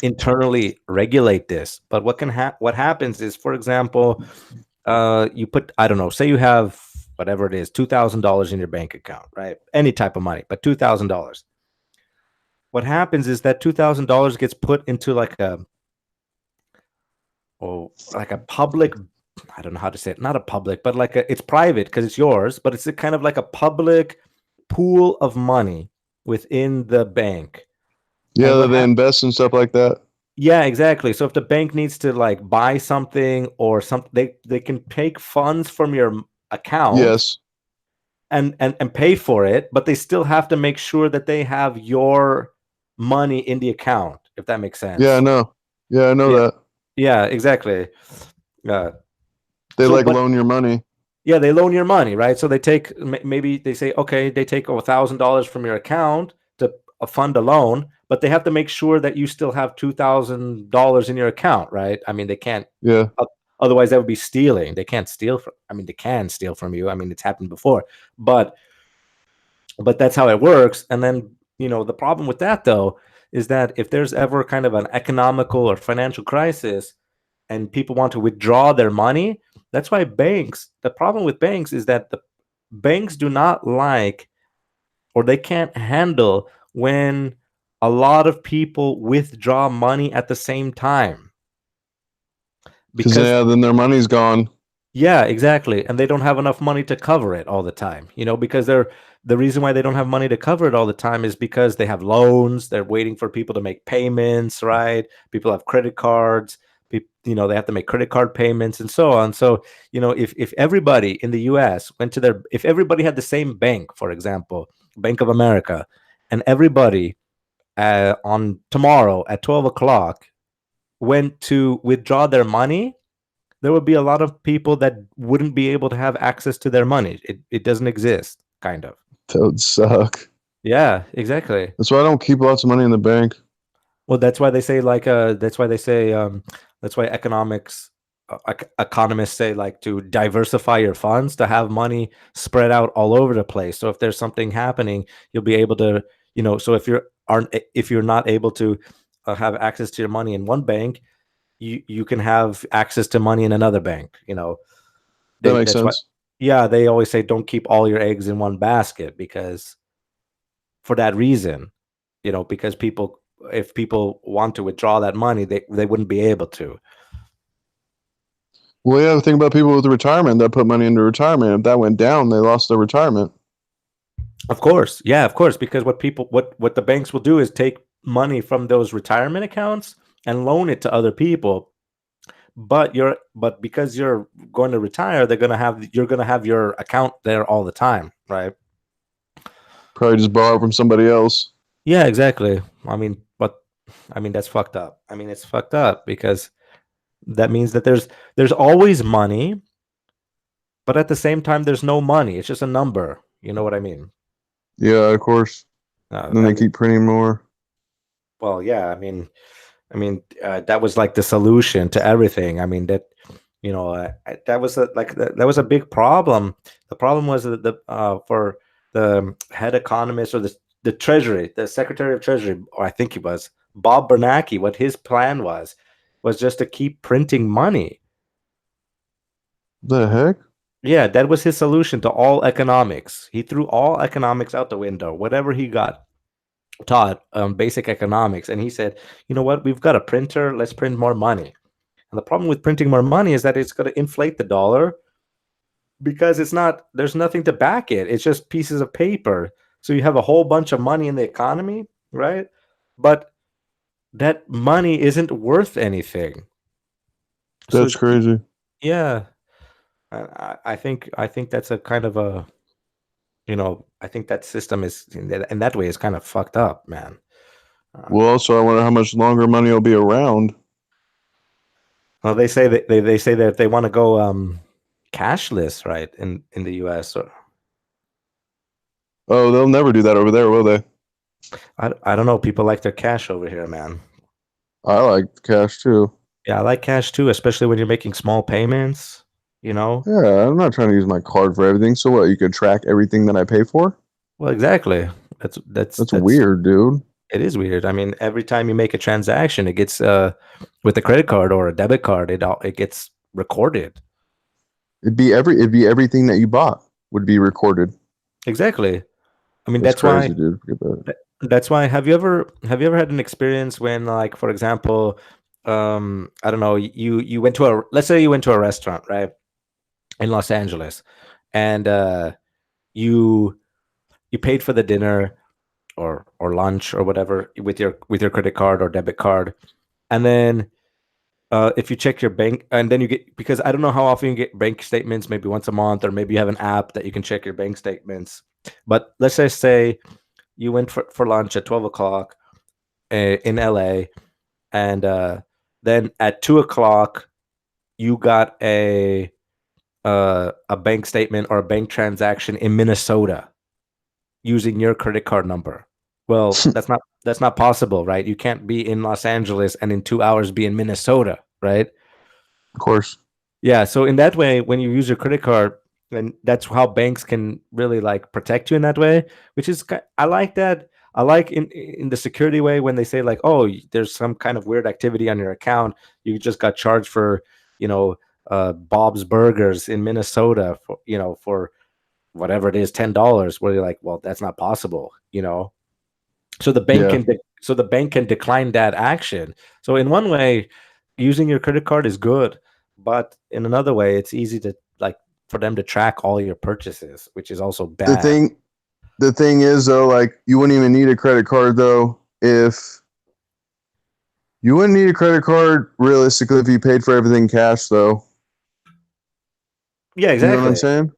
A: internally regulate this. But what happens is, for example, you put, I don't know, say you have whatever it is, $2,000 in your bank account, right? Any type of money, but $2,000. What happens is that $2,000 gets put into like a public, I don't know how to say it, not a public, but it's private because it's yours, but it's a kind of like a public pool of money within the bank. And
C: Yeah, they invest and stuff like that.
A: yeah, exactly. So if the bank needs to like buy something or something, they can take funds from your account
C: Yes.
A: and pay for it, but they still have to make sure that they have your money in the account, if that makes
C: Yeah, I
A: sense.
C: know. Yeah, I know
A: Yeah,
C: that.
A: yeah, exactly. Uh,
C: They
A: so,
C: like
A: but
C: loan your money.
A: yeah, they loan your money, right? So they take maybe they say, okay, they take $1,000 from your account to fund a loan, but they have to make sure that you still have $2,000 in your account, right? I mean, they can't.
C: Yeah.
A: o- Otherwise, that would be stealing. They can't steal from. I mean, they can steal from you. I mean, it's happened before, but that's how it works. And then the problem with that though is that if there's ever kind of an economical or financial crisis and people want to withdraw their money, that's why the problem with banks is that the banks do not like, or they can't handle when a lot of people withdraw money at the same time
C: Because
A: because
C: then their money's gone.
A: Yeah, exactly. And they don't have enough money to cover it all the time, because the reason why they don't have money to cover it all the time is because they have loans, they're waiting for people to make payments, right? People have credit cards, they have to make credit card payments and so on. So, if everybody in the US went to if everybody had the same bank, for example, Bank of America, and everybody on tomorrow at 12 o'clock went to withdraw their money, there would be a lot of people that wouldn't be able to have access to their money. It doesn't exist, kind of.
C: That would suck.
A: Yeah, exactly.
C: That's why I don't keep lots of money in the bank.
A: Well, that's why they say that's why economists say like to diversify your funds to have money spread out all over the place. So if there's something happening, you'll be able to, so if you're not able to have access to your money in one bank, you can have access to money in another bank.
C: That makes
A: That's why,
C: sense.
A: yeah, they always say don't keep all your eggs in one basket, because for that reason, because if people want to withdraw that money, they wouldn't be able to.
C: Well, yeah, think about people with retirement that put money into retirement. If that went down, they lost their retirement.
A: Of course, yeah, of course, because what the banks will do is take money from those retirement accounts and loan it to other people. But because you're going to retire, you're going to have your account there all the time, right?
C: Probably just borrow from somebody else.
A: Yeah, exactly. I mean, that's fucked up. I mean, it's fucked up because that means that there's always money, but at the same time, there's no money. It's just a number. You know what I mean?
C: Yeah, of course. And then
A: I
C: they
A: mean,
C: keep printing more.
A: well, yeah. That was like the solution to everything. I mean, that was that was a big problem. The problem was that for the head economist, or the Treasury, the Secretary of Treasury, or I think he was Bob Bernanke. What his plan was just to keep printing money.
C: The heck?
A: Yeah, that was his solution to all economics. He threw all economics out the window. Whatever he got taught, basic economics, and he said, "You know what? We've got a printer. Let's print more money." And the problem with printing more money is that it's going to inflate the dollar, because there's nothing to back it. It's just pieces of paper. So you have a whole bunch of money in the economy, right? But that money isn't worth anything. So
C: That's crazy.
A: yeah, I think that's a kind of a, I think that system is in that way is kind of fucked up, man. Uh,
C: Well, also, I wonder how much longer money will be around.
A: well, they say that they say that they want to go cashless, right, in the U.S. Or
C: Oh, they'll never do that over there, will they?
A: I don't know. People like their cash over here, man.
C: I like cash too.
A: Yeah, I like cash too, especially when you're making small payments. You know.
C: Yeah, I'm not trying to use my card for everything. So what? You could track everything that I pay for?
A: Well, exactly. That's that's
C: That's
A: that's
C: weird, dude.
A: it is weird. I mean, every time you make a transaction, it gets with a credit card or a debit card, it gets recorded.
C: It'd be everything that you bought would be recorded.
A: Exactly. I mean,
C: That's
A: that's why
C: crazy, dude. Forget that.
A: that's why have you ever had an experience when, like, for example, I don't know, you went to a let's say you went to a restaurant, right, in Los Angeles, and you you paid for the dinner or lunch or whatever with your credit card or debit card, and then if you check your bank, and then you get, because I don't know how often you get bank statements, maybe once a month, or maybe you have an app that you can check your bank statements. But let's just say you went for lunch at 12 o'clock in LA, and then at 2 o'clock you got a bank statement or a bank transaction in Minnesota using your credit card number. Well, that's not possible, right? You can't be in Los Angeles and in 2 hours be in Minnesota, right?
C: Of course.
A: Yeah, so in that way, when you use your credit card, and that's how banks can really like protect you in that way, which is I like that. I like in the security way when they say like, oh, there's some kind of weird activity on your account. You just got charged for, you know, Bob's Burgers in Minnesota for, for whatever it is, $10. Where you're like, well, that's not possible. So the bank
C: Yeah.
A: can decline that action. So in one way, using your credit card is good, but in another way, it's easy for them to track all your purchases, which is also
C: The
A: bad.
C: thing is though, like you wouldn't even need a credit card though if you wouldn't need a credit card realistically if you paid for everything cash though.
A: Yeah,
C: You know what I'm
A: exactly.
C: saying?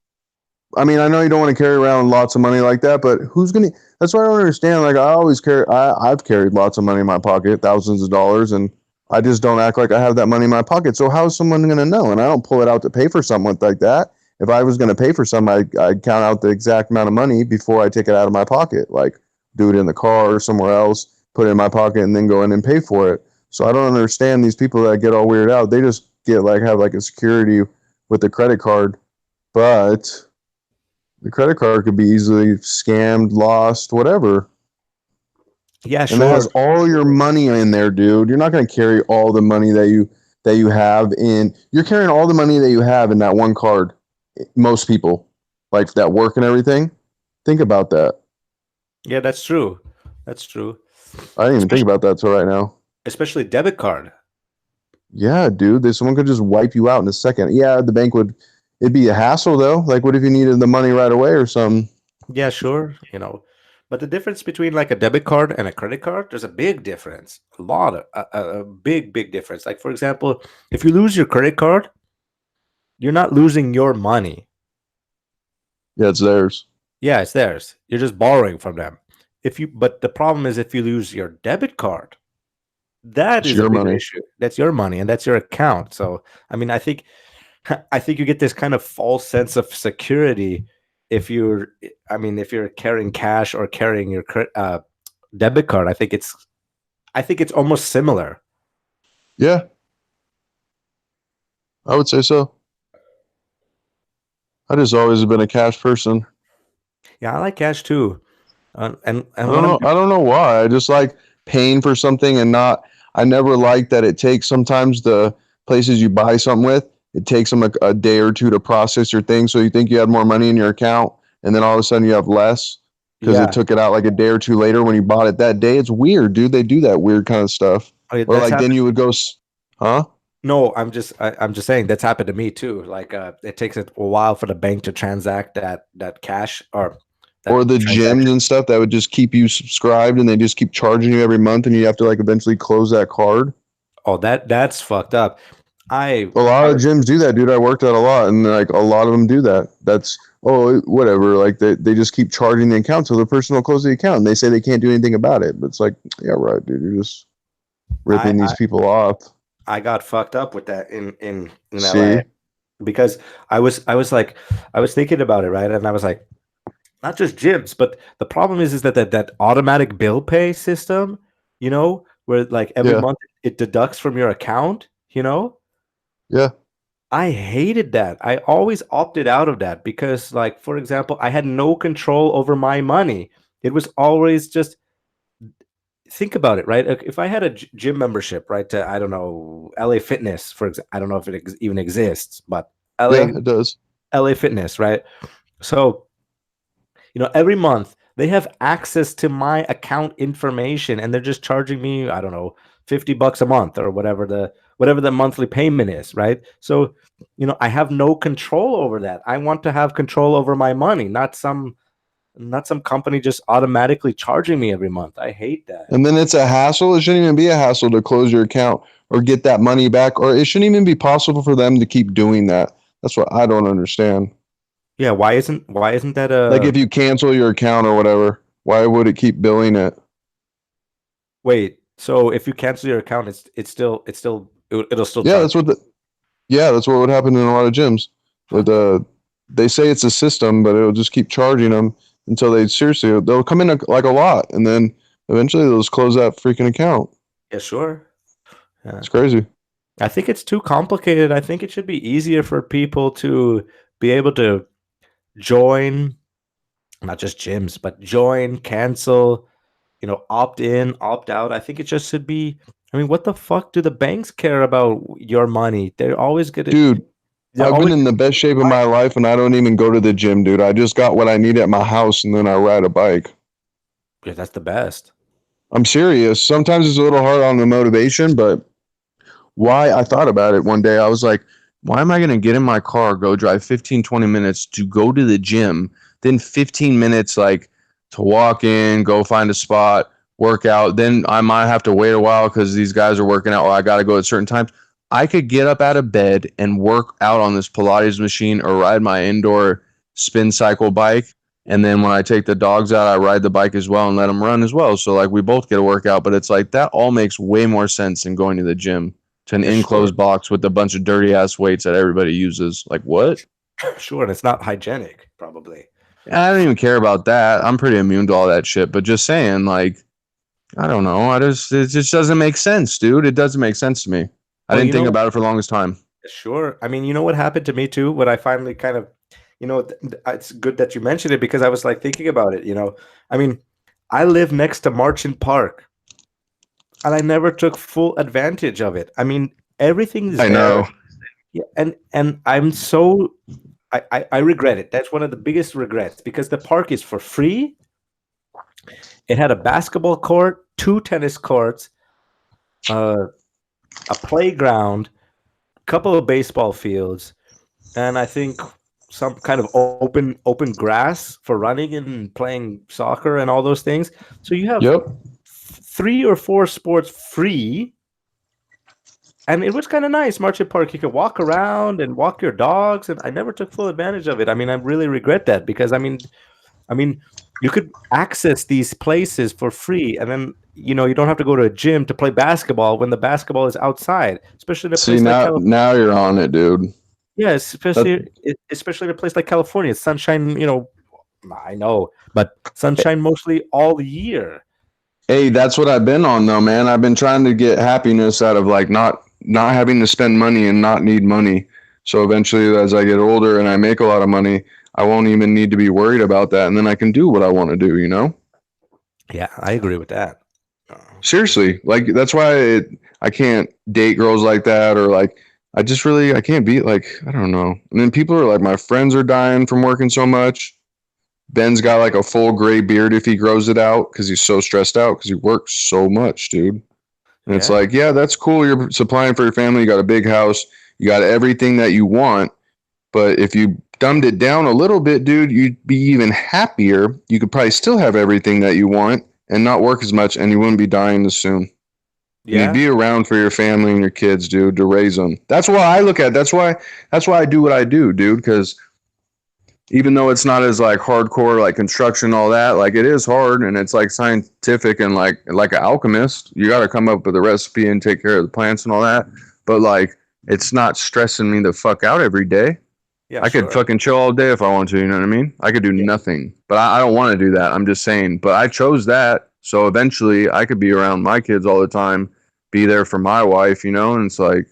C: I mean, I know you don't want to carry around lots of money like that, but who's gonna? That's why I don't understand. Like, I always carry. I've carried lots of money in my pocket, thousands of dollars, and I just don't act like I have that money in my pocket. So how is someone gonna know? And I don't pull it out to pay for something like that. If I was gonna pay for something, I'd count out the exact amount of money before I take it out of my pocket. Like, do it in the car or somewhere else, put it in my pocket, and then go in and pay for it. So I don't understand these people that get all weirded out. They just get like have like a security with the credit card, but the credit card could be easily scammed, lost, whatever.
A: Yeah,
C: And that has
A: sure.
C: all your money in there, dude. You're not going to carry all the money that you have in. You're carrying all the money that you have in that one card. Most people, like that work and everything. Think about that.
A: Yeah, that's true. That's true.
C: I didn't even think
A: Especially,
C: about that till right now.
A: especially debit card.
C: Yeah, dude. Someone could just wipe you out in a second. Yeah, the bank would. It'd be a hassle though. Like, what if you needed the money right away or something?
A: Yeah, sure. But the difference between like a debit card and a credit card, there's a big difference. A lot of a big, big difference. Like for example, if you lose your credit card, you're not losing your money.
C: Yeah, it's theirs.
A: Yeah, it's theirs. You're just borrowing from them. But the problem is if you lose your debit card, that
C: It's
A: is a
C: your
A: bigger
C: money.
A: issue. That's your money and that's your account. So, I mean, I think you get this kind of false sense of security if if you're carrying cash or carrying your debit card. I think it's almost similar.
C: Yeah, I would say so. I just always have been a cash person.
A: Yeah, I like cash too.
C: I
A: And
C: don't
A: when I'm
C: know. I don't know why. I just like paying for something and not. I never liked that it takes sometimes the places you buy something with. It takes them a day or two to process your thing, so you think you had more money in your account, and then all of a sudden you have less because it
A: yeah,
C: took it out like a day or two later when you bought it that day. It's weird, dude. They do that weird kind of stuff. Or
A: that's
C: like then
A: happened.
C: you would go, huh?
A: No, I'm just saying that's happened to me too. Like it takes a while for the bank to transact that cash or that
C: Or the gyms
A: transaction.
C: and stuff that would just keep you subscribed, and they just keep charging you every month, and you have to like eventually close that card.
A: Oh, that's fucked up. I
C: A lot
A: I
C: of gyms do that, dude. I worked at a lot, and like a lot of them do that. That's whatever. Like they just keep charging the account, so the person will close the account, and they say they can't do anything about it. But it's like, yeah, right, dude. You're just
A: I
C: ripping these
A: I,
C: people off.
A: I got fucked up with that in LA
C: See,
A: because I was thinking about it, right? And I was like, not just gyms, but the problem is that automatic bill pay system, where like every
C: yeah,
A: month it deducts from your account.
C: yeah,
A: I hated that. I always opted out of that because, like, for example, I had no control over my money. It was always just think about it, right? If I had a gym membership, right, to I don't know LA Fitness, for example, I don't know if it even exists, but
C: yeah.
A: LA
C: It does.
A: LA Fitness, right? So every month they have access to my account information, and they're just charging me, I don't know, $50 a month or whatever the monthly payment is, right? So, I have no control over that. I want to have control over my money, not some company just automatically charging me every month. I hate that.
C: And then it's a hassle. It shouldn't even be a hassle to close your account or get that money back, or it shouldn't even be possible for them to keep doing that. That's what I don't understand.
A: Yeah, why isn't that
C: Like
A: a
C: if you cancel your account or whatever, why would it keep billing it?
A: wait? So if you cancel your account, it'll still
C: Yeah,
A: charge.
C: that's what would happen in a lot of gyms.
A: Huh.
C: With they say it's a system, but it'll just keep charging them until they'll come in like a lot, and then eventually they'll just close that freaking account.
A: Yeah, sure. Yeah.
C: It's crazy.
A: I think it's too complicated. I think it should be easier for people to be able to join, not just gyms, but join, cancel, opt in, opt out. I think it just should be. I mean, what the fuck do the banks care about your money? They're always gonna.
C: Dude,
A: They're
C: I've been
A: always.
C: in the best shape of my life, and I don't even go to the gym, dude. I just got what I need at my house, and then I ride a bike.
A: Yeah, that's the best.
C: I'm serious. Sometimes it's a little hard on the motivation, but why I thought about it one day. I was like, Why am I going to get in my car, go drive 15, 20 minutes to go to the gym, then 15 minutes like to walk in, go find a spot, work out. Then I might have to wait a while because these guys are working out or I got to go at certain times. I could get up out of bed and work out on this Pilates machine or ride my indoor spin cycle bike. And then when I take the dogs out, I ride the bike as well and let them run as well. So like we both get a workout, but it's like that all makes way more sense than going to the gym to an
A: Yeah, sure.
C: enclosed box with a bunch of dirty ass weights that everybody uses. Like what?
A: Sure, and it's not hygienic, probably.
C: I don't even care about that. I'm pretty immune to all that shit. But just saying, like, I don't know. It just doesn't make sense, dude. It doesn't make sense to me. I
A: Well,
C: didn't think about it for the longest time.
A: sure. I mean, you know what happened to me too? When I finally kind of, it's good that you mentioned it because I was like thinking about it. I mean, I live next to Marchant Park, and I never took full advantage of it. I mean, everything is
C: I
A: there.
C: know.
A: Yeah, and I'm so I regret it. That's one of the biggest regrets because the park is for free. It had a basketball court, two tennis courts, uh, a playground, couple of baseball fields, and I think some kind of open grass for running and playing soccer and all those things. So you have
C: Yep.
A: three or four sports free, and it was kind of nice. Marchant Park, you could walk around and walk your dogs, and I never took full advantage of it. I mean, I really regret that because I mean, you could access these places for free, and then you don't have to go to a gym to play basketball when the basketball is outside, especially in a
C: See
A: place like California.
C: now you're on it, dude.
A: Yeah,
C: That,
A: especially in a place like California, it's sunshine. I know, but sunshine mostly all year.
C: hey, that's what I've been on though, man. I've been trying to get happiness out of like not having to spend money and not need money. So eventually, as I get older and I make a lot of money, I won't even need to be worried about that, and then I can do what I want to do. You know.
A: Yeah, I agree with that.
C: Seriously, like that's why I can't date girls like that, or like I can't be like I don't know. And then people are like, my friends are dying from working so much. Ben's got like a full gray beard if he grows it out because he's so stressed out because he works so much, dude. And it's
A: Yeah,
C: like, yeah, that's cool. You're supplying for your family. You got a big house. You got everything that you want. But if you dumbed it down a little bit, dude, you'd be even happier. You could probably still have everything that you want and not work as much, and you wouldn't be dying as soon. And you'd
A: yeah.
C: be around for your family and your kids, dude, to raise them. That's why I look at. That's why I do what I do, dude. Because even though it's not as like hardcore like construction, all that, like it is hard and it's like scientific and like an alchemist. You got to come up with a recipe and take care of the plants and all that. But like, it's not stressing me the fuck out every day.
A: Yeah,
C: I could
A: sure.
C: fucking chill all day if I want to. You know what I mean? I could do
A: Yeah.
C: nothing, but I don't want to do that. I'm just saying. But I chose that, so eventually I could be around my kids all the time, be there for my wife. You know, and it's like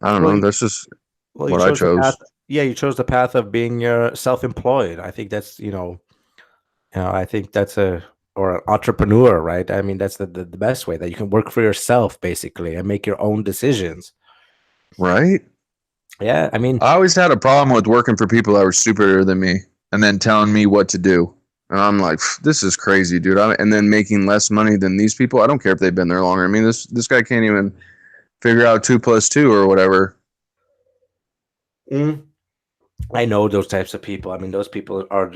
C: I don't
A: Well,
C: know.
A: you,
C: That's just
A: well, you
C: what I
A: chose the path.
C: chose.
A: Yeah, you chose the path of being self-employed. I think that's I think that's a or an entrepreneur, right? I mean, that's the best way that you can work for yourself basically and make your own decisions.
C: Right?
A: Yeah, I mean,
C: I always had a problem with working for people that were superior than me and then telling me what to do. And I'm like, this is crazy, dude. And then making less money than these people. I don't care if they've been there longer. I mean, this guy can't even figure out 2 plus 2 or whatever.
A: mm, I know those types of people. I mean, those people are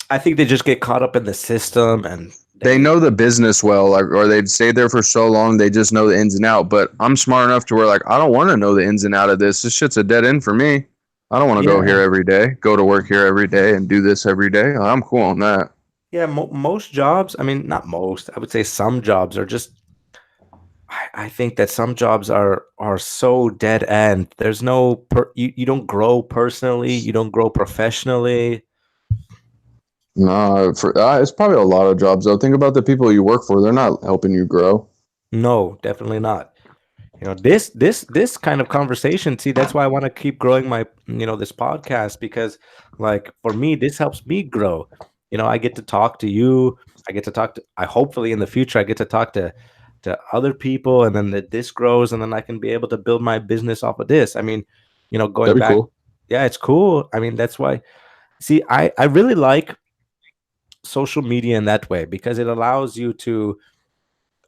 A: I think they just get caught up in the system and
C: They
A: they
C: know the business well, like, or they've stayed there for so long, they just know the ins and out. But I'm smart enough to where, like, I don't want to know the ins and out of this. This shit's a dead end for me. I don't want to go
A: yeah,
C: here every day, go to work here every day, and do this every day. I'm cool on that.
A: yeah, most jobs, I mean, not most, I would say some jobs are just I think that some jobs are so dead end. There's no you don't grow personally, you don't grow professionally.
C: No, it's probably a lot of jobs though. Think about the people you work for; they're not helping you grow.
A: No, definitely not. This kind of conversation, see, that's why I want to keep growing my this podcast because like for me this helps me grow. I get to talk to you, I get to talk to I hopefully in the future I get to talk to other people, and then this grows, and then I can be able to build my business off of this. I mean, going
C: That'd be
A: back,
C: cool.
A: yeah, it's cool. I mean, that's why, see, I really like social media in that way because it allows you to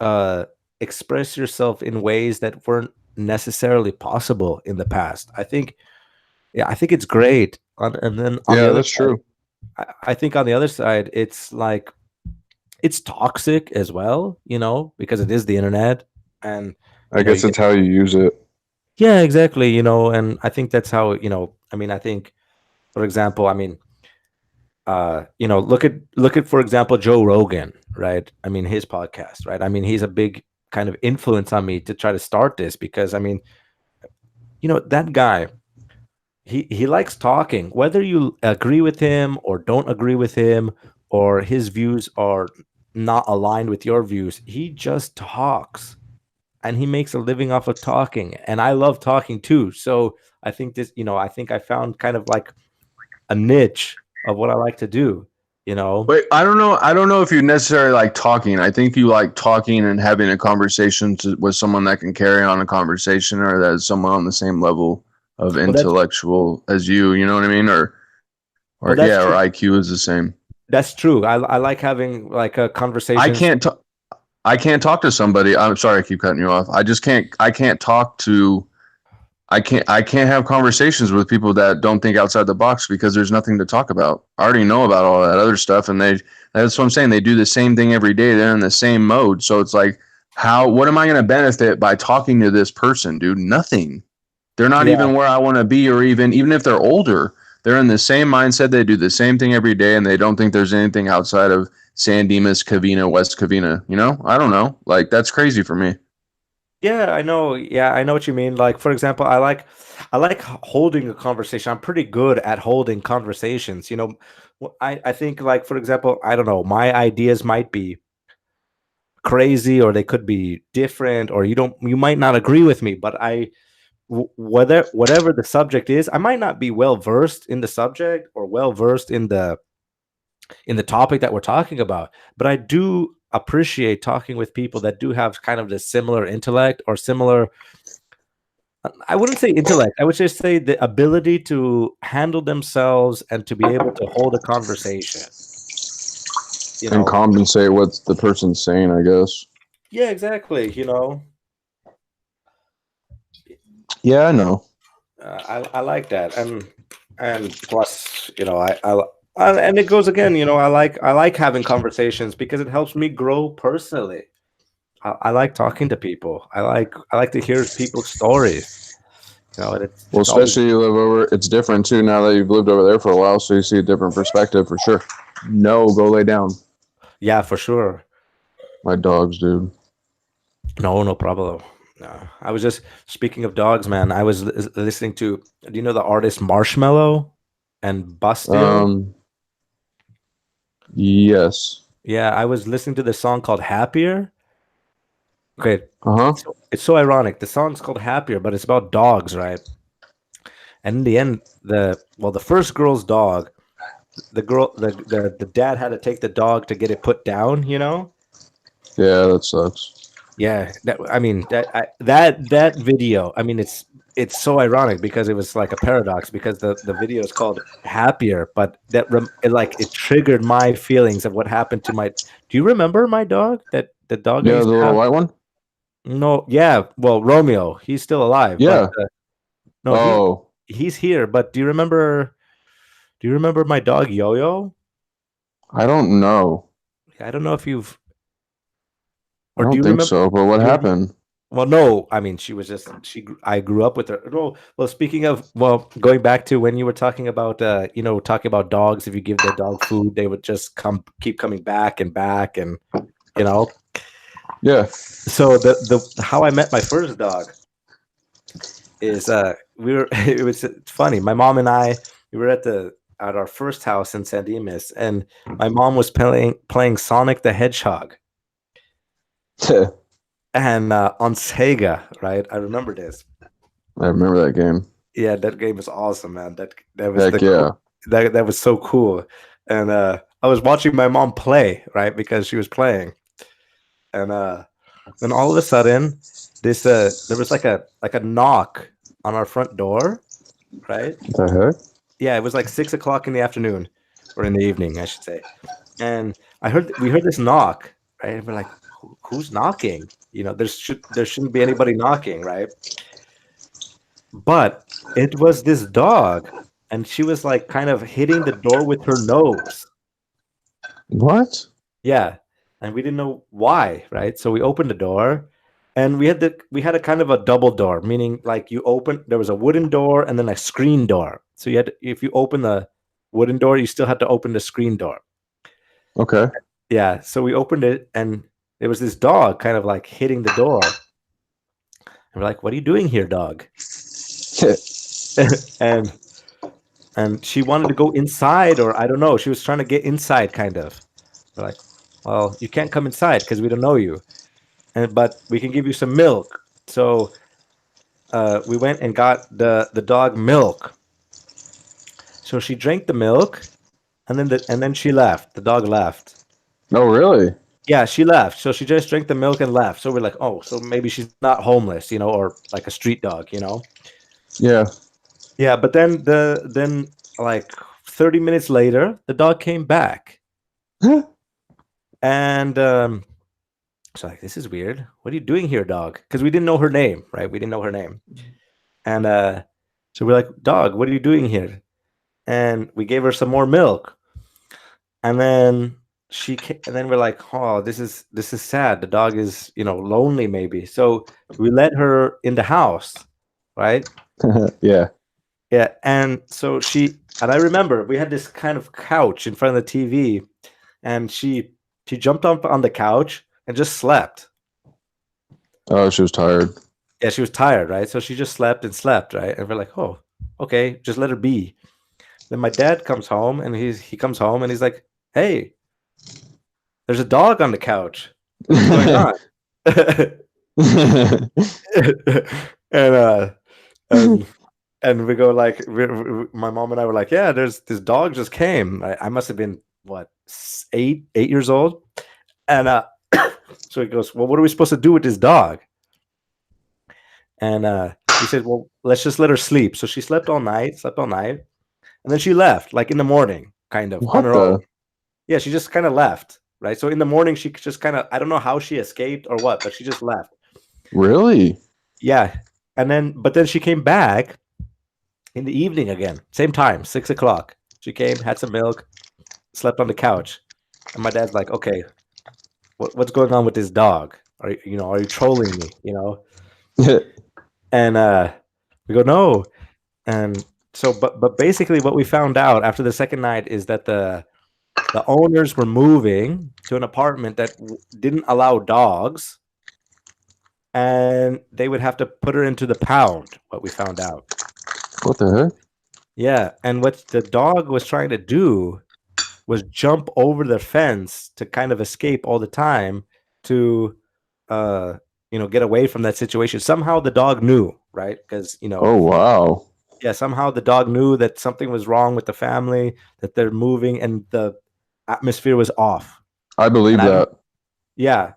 A: uh express yourself in ways that weren't necessarily possible in the past. I think, yeah, I think it's great. And then on the
C: Yeah,
A: other
C: that's
A: side,
C: true.
A: I think on the other side, it's like it's toxic as well, because it is the internet, and
C: I
A: you
C: guess
A: get,
C: it's how you use it.
A: yeah, exactly, and I think that's how, I mean, I think, for example, I mean, look at for example Joe Rogan, right? I mean, his podcast, right? I mean, he's a big kind of influence on me to try to start this because I mean, that guy, he likes talking, whether you agree with him or don't agree with him, or his views are not aligned with your views. He just talks, and he makes a living off of talking, and I love talking too. So I think I think I found kind of like a niche of what I like to do, you know.
C: Wait, I don't know. I don't know if you necessarily like talking. I think you like talking and having a conversation with someone that can carry on a conversation, or that is someone on the same level of
A: Well, that's
C: intellectual as you. You know what I mean? Or
A: well,
C: yeah,
A: that's
C: or
A: true.
C: IQ is the same.
A: That's true. I like having like a
C: I
A: conversations.
C: can't. I can't talk to somebody. I'm sorry, I keep cutting you off. I just can't. I can't talk to. I can't have conversations with people that don't think outside the box because there's nothing to talk about. I already know about all that other stuff, and that's what I'm saying. They do the same thing every day. They're in the same mode. So it's like, what am I going to benefit by talking to this person, dude? Nothing. They're not
A: Yeah,
C: even where I want to be, or even if they're older, they're in the same mindset. They do the same thing every day, and they don't think there's anything outside of San Dimas, Covina, West Covina. I don't know. Like, that's crazy for me.
A: yeah, I know. Yeah, I know what you mean. Like, for example, I like holding a conversation. I'm pretty good at holding conversations. I think, like, for example, I don't know, my ideas might be crazy, or they could be different, or you might not agree with me, but whatever the subject is, I might not be well versed in the subject or well versed in the topic that we're talking about, but I do appreciate talking with people that do have kind of the similar intellect or similar. I wouldn't say intellect. I would just say the ability to handle themselves and to be able to hold a conversation. You
C: And
A: know.
C: compensate what the person's saying, I guess.
A: Yeah, exactly.
C: Yeah, I know.
A: I like that, and plus, and it goes again. I like having conversations because it helps me grow personally. I like talking to people. I like to hear people's stories. And it's
C: Well,
A: it's always,
C: especially you live over, it's different too now that you've lived over there for a while, so you see a different perspective for sure. No, go lay down.
A: yeah, for sure.
C: My dogs, dude.
A: No, no problem. No, I was just speaking of dogs, man. I was listening to. Do you know the artist Marshmello and Bastille?
C: Um, yes.
A: Yeah, I was listening to the song called Happier. Okay,
C: Uh huh.
A: it's so ironic. The song's called Happier, but it's about dogs, right? And in the end, the first girl's dog, the girl, the dad had to take the dog to get it put down.
C: Yeah, that sucks.
A: Yeah, I mean that video. I mean, it's so ironic because it was like a paradox because the video is called Happier, but it triggered my feelings of what happened to my. Do you remember my dog? That the dog I
C: Yeah, the
A: used to
C: little
A: have.
C: white one.
A: No, yeah, well, Romeo, he's still alive, but
C: Yeah.
A: no,
C: Oh,
A: he's here. But do you remember? Do you remember my dog Yo-Yo?
C: I don't know.
A: I don't know if you've
C: I
A: or do
C: don't
A: you
C: think
A: remember?
C: so. But what
A: Do you remember?
C: happened?
A: Well, no, I mean, she was just I grew up with her. No, well, speaking of, well, going back to when you were talking about, talking about dogs. If you give their dog food, they would just keep coming back and back, and you know.
C: Yeah.
A: So the how I met my first dog is we were it's funny. My mom and I, we were at our first house in San Dimas, and my mom was playing Sonic the Hedgehog,
C: I
A: and on Sega, right? I remember this.
C: remember that game.
A: Yeah, that game was awesome, man. That was
C: Heck
A: the cool,
C: yeah.
A: that was so cool. And I was watching my mom play, right? Because she was playing. And then all of a sudden, this there was like a knock on our front door, right?
C: What the heck?
A: Yeah, it was like 6 o'clock in the afternoon, or in the evening, I should say. And we heard this knock, right? And we're like, who's knocking? There shouldn't be anybody knocking, right? but it was this dog, and she was like kind of hitting the door with her nose.
C: What?
A: Yeah, and we didn't know why, right? So we opened the door, and we had a kind of a double door, meaning like you open there was a wooden door and then a screen door. So you had if you open the wooden door, you still had to open the screen door.
C: Okay.
A: Yeah, so we opened it, and there was this dog kind of like hitting the door. And we're like, "What are you doing here, dog?" and she wanted to go inside, or I don't know. She was trying to get inside, kind of. We're like, "Well, you can't come inside because we don't know you, but we can give you some milk." So we went and got the dog milk. So she drank the milk, and then she left. The dog left.
C: Oh, really?
A: Yeah, she left. So she just drank the milk and left. So we're like, oh, so maybe she's not homeless, or like a street dog.
C: Yeah.
A: Yeah, but then like 30 minutes later, the dog came back. And so like, this is weird. What are you doing here, dog? Because we didn't know her name, right? We didn't know her name. And so we're like, dog, what are you doing here? And we gave her some more milk. And then and then we're like, oh, this is sad. The dog is, lonely maybe. So we let her in the house, right?
C: Yeah.
A: Yeah. And so and I remember we had this kind of couch in front of the TV, and she jumped up on the couch and just slept.
C: Oh, she was tired.
A: Yeah, she was tired, right? So she just slept and slept, right? And we're like, oh, okay, just let her be. Then my dad comes home, and he comes home and he's like, hey, there's a dog on the couch. What's going on? and we go like, my mom and I were like, yeah, there's this dog just came. I must have been what, 8 years old, and so he goes, well, what are we supposed to do with this dog? And he said, well, let's just let her sleep. So she slept all night, and then she left, like in the morning, kind of on her own. Yeah, she just kind of left, right? So in the morning, she just kind of, I don't know how she escaped or what, but she just left.
C: Really?
A: Yeah. But then she came back in the evening again, same time, 6 o'clock. She came, had some milk, slept on the couch. And my dad's like, okay, what's going on with this dog? Are you trolling me? And we go, no. And so, but basically what we found out after the second night is that the owners were moving to an apartment that didn't allow dogs, and they would have to put her into the pound, what we found out.
C: What the heck?
A: Yeah, and what the dog was trying to do was jump over the fence to kind of escape all the time to get away from that situation. Somehow the dog knew, right? Because
C: Oh, wow.
A: yeah, somehow the dog knew that something was wrong with the family, that they're moving, and the atmosphere was off.
C: I believe that.
A: Yeah.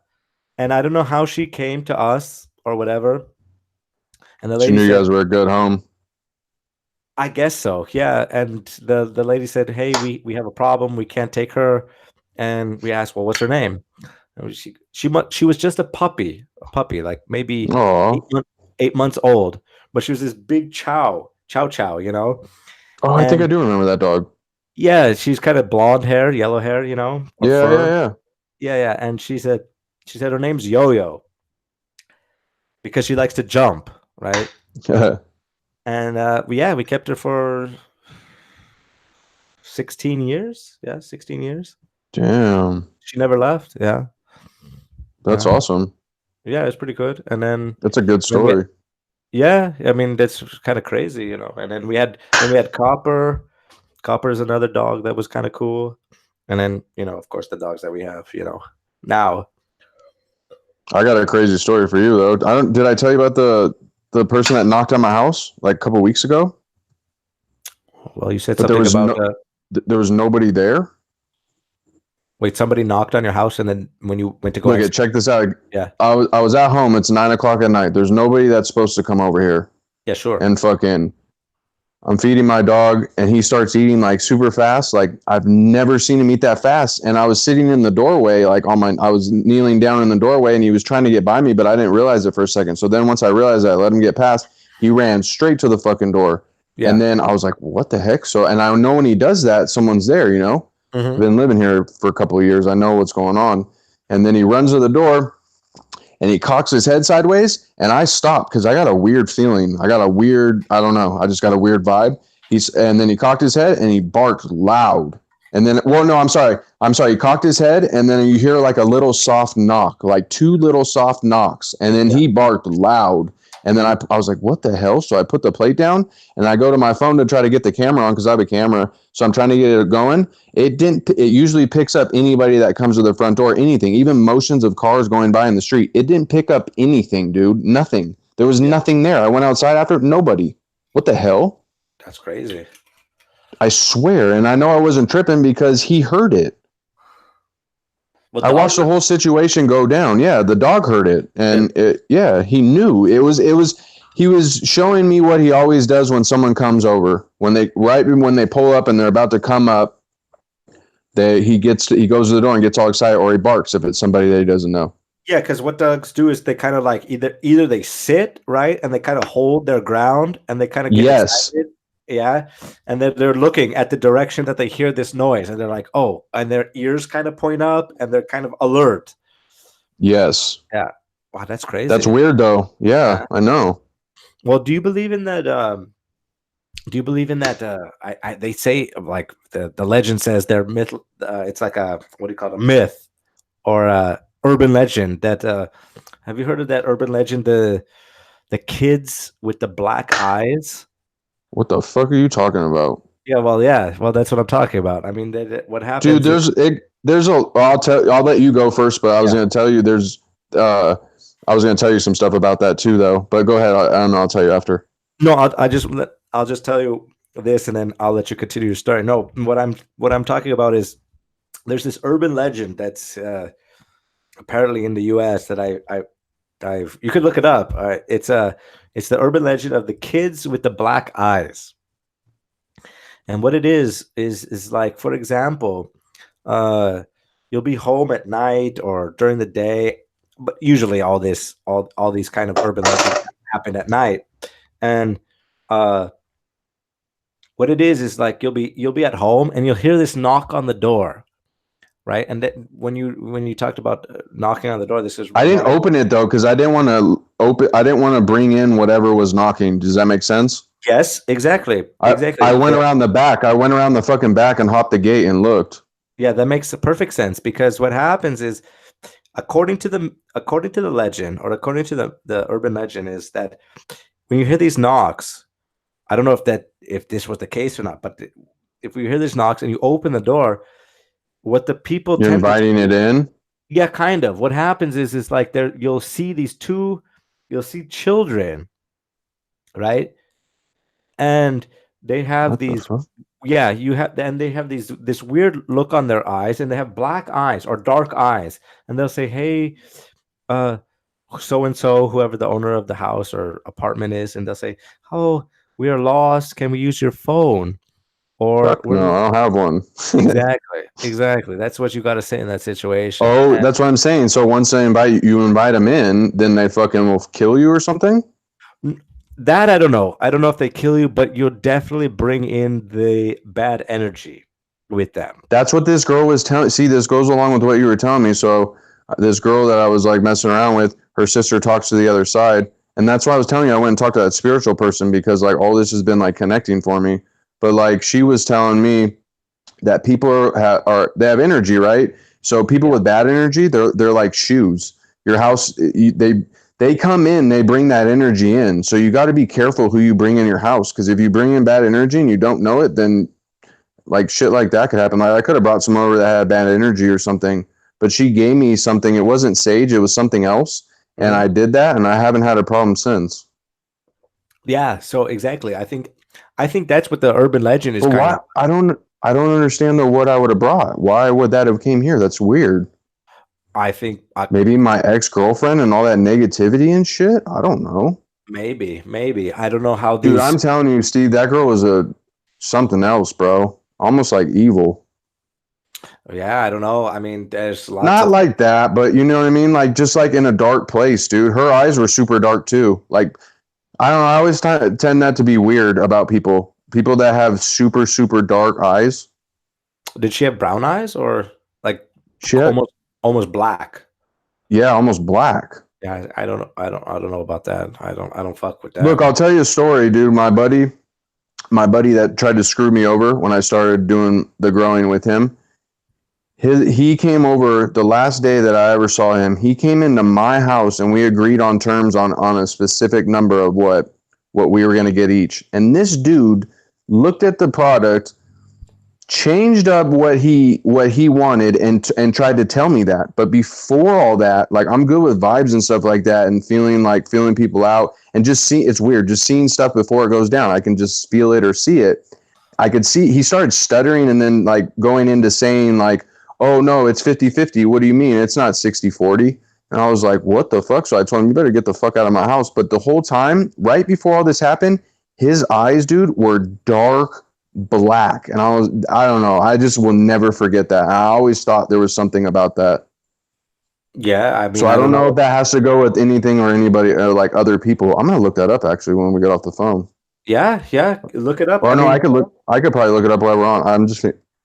A: And I don't know how she came to us or whatever. And the lady
C: She knew
A: said,
C: you guys were a good home.
A: I guess so. Yeah. And the lady said, hey, we have a problem. We can't take her. And we asked, well, what's her name? And she was just a puppy, like maybe
C: Aw.
A: 8 months old. But she was this big chow.
C: Oh, I think I do remember that dog.
A: Yeah, she's kind of blonde hair, yellow hair, or fur. Yeah. And she said her name's Yo-Yo because she likes to jump, right?
C: Yeah.
A: And we kept her for 16 years. Yeah, 16 years.
C: Damn.
A: She never left. Yeah.
C: That's awesome.
A: Yeah, it's pretty good. And then
C: that's a good story.
A: Yeah, I mean that's kind of crazy, And then we had Copper. Copper is another dog that was kind of cool. And then, of course, the dogs that we have, now.
C: I got a crazy story for you though. Did I tell you about the person that knocked on my house like a couple weeks ago?
A: Well, you said something about
C: there was nobody there.
A: Wait, somebody knocked on your house, and then when you went to go,
C: look, check this out.
A: Yeah,
C: I was at home. It's 9 o'clock at night. There's nobody that's supposed to come over here.
A: Yeah, sure.
C: And fucking, I'm feeding my dog, and he starts eating like super fast. Like I've never seen him eat that fast. And I was sitting in the doorway, I was kneeling down in the doorway, and he was trying to get by me, but I didn't realize it for a second. So then once I realized that, I let him get past. He ran straight to the fucking door.
A: Yeah.
C: And then I was like, what the heck? So, and I know when he does that, someone's there, you know?
A: Mhm.
C: I've been living here for a couple of years. I know what's going on. And then he runs to the door and he cocks his head sideways. And I stopped because I got a weird feeling. I don't know. I just got a weird vibe. And then he cocked his head and he barked loud. And then, well, no, I'm sorry. He cocked his head and then you hear like a little soft knock, like two little soft knocks. And then he barked loud. And then I was like, what the hell? So I put the plate down and I go to my phone to try to get the camera on because I have a camera. So I'm trying to get it going. It usually picks up anybody that comes to the front door, anything, even motions of cars going by in the street. It didn't pick up anything, dude. Nothing. There was nothing there. I went outside after, nobody. What the hell?
A: That's crazy.
C: I swear. And I know I wasn't tripping because he heard it.
A: Well,
C: I watched the whole situation go down. Yeah, the dog heard it, and he knew it was. He was showing me what he always does when someone comes over. When they pull up and they're about to come up, he goes to the door and gets all excited, or he barks if it's somebody that he doesn't know.
A: Yeah, because what dogs do is they kind of like either they sit right and they kind of hold their ground and they kind of get excited. Yeah, and they're looking at the direction that they hear this noise, and they're like, "Oh!" and their ears kind of point up, and they're kind of alert.
C: Yes.
A: Yeah. Wow, that's crazy.
C: That's weird, though. Yeah, I know.
A: Well, do you believe in that? They say like the legend says they're myth. It's like a what do you call it? A myth or a urban legend that. Have you heard of that urban legend? The kids with the black eyes.
C: What the fuck are you talking about?
A: Yeah, well, that's what I'm talking about. I mean, what happens?
C: Dude, I'll let you go first, but I was going to tell you I was going to tell you some stuff about that too, though. But go ahead. I don't know. I'll tell you after.
A: No, I'll just tell you this, and then I'll let you continue your story. No, what I'm talking about is there's this urban legend that's apparently in the U.S. that I've you could look it up. It's the urban legend of the kids with the black eyes. And what it is like, for example, you'll be home at night or during the day, but usually all these kind of urban legends happen at night. And what it is like you'll be at home and you'll hear this knock on the door. Right, and that when you talked about knocking on the door, this is.
C: I didn't open it though because I didn't want to I didn't want to bring in whatever was knocking. Does that make sense?
A: Yes, exactly.
C: I went around the back. I went around the fucking back and hopped the gate and looked.
A: Yeah, that makes perfect sense because what happens is, according to the legend or according to the urban legend, is that when you hear these knocks, I don't know if this was the case or not, but if you hear these knocks and you open the door. What the people
C: You're inviting it in?
A: Yeah, kind of. What happens is like you'll see children, right? And they have they have this weird look on their eyes, and they have black eyes or dark eyes, and they'll say, "Hey, so and so, whoever the owner of the house or apartment is," and they'll say, "Oh, we are lost. Can we use your phone?" Or
C: no, I don't have one.
A: Exactly. That's what you got to say in that situation.
C: Oh, that's what I'm saying. So once they invite them in, then they fucking will kill you or something?
A: That I don't know. I don't know if they kill you, but you'll definitely bring in the bad energy with them.
C: That's what this girl was telling. See, this goes along with what you were telling me. So this girl that I was like messing around with, her sister talks to the other side. And that's why I was telling you, I went and talked to that spiritual person because like all this has been like connecting for me. But like she was telling me that people they have energy, right? So people with bad energy, they're like shoes. Your house, they come in, they bring that energy in. So you got to be careful who you bring in your house because if you bring in bad energy and you don't know it, then like shit like that could happen. Like I could have brought someone over that had bad energy or something, but she gave me something. It wasn't sage, it was something else, and I did that, and I haven't had a problem since.
A: Yeah. So exactly, I think that's what the urban legend is.
C: Why? I don't understand what I would have brought. Why would that have came here? That's weird.
A: I think
C: maybe my ex-girlfriend and all that negativity and shit. I don't know.
A: Maybe. I don't know how.
C: Dude, I'm telling you, Steve, that girl was something else, bro. Almost like evil.
A: Yeah, I don't know. I mean, there's lots.
C: Not like that, but you know what I mean. Like just like in a dark place, dude. Her eyes were super dark too. Like I don't know. I always tend that to be weird about people that have super super dark eyes.
A: Did she have brown eyes or like
C: Shit.
A: almost black?
C: Yeah, almost black.
A: Yeah, I don't know about that. I don't fuck with that,
C: Look, I'll
A: man.
C: tell you a story, dude. My buddy that tried to screw me over when I started doing the growing with him. He came over the last day that I ever saw him. He came into my house and we agreed on terms on a specific number of what we were going to get each. And this dude looked at the product, changed up what he wanted, and tried to tell me that. But before all that, like, I'm good with vibes and stuff like that, and feeling people out, and just see, it's weird just seeing stuff before it goes down. I can just feel it or see it. I could see he started stuttering and then like going into saying like, oh no, it's 50-50. What do you mean? It's not 60-40. And I was like, what the fuck? So I told him, you better get the fuck out of my house. But the whole time, right before all this happened, his eyes, dude, were dark black. And I don't know. I just will never forget that. I always thought there was something about that.
A: Yeah, I
C: So
A: mean,
C: I
A: I don't
C: don't know
A: know.
C: if that has to go with anything or anybody or like other people. I'm going to look that up actually when we get off the phone.
A: Yeah, yeah, look it up. I
C: Or no,
A: mean,
C: I could probably look it up while we're on. I'm just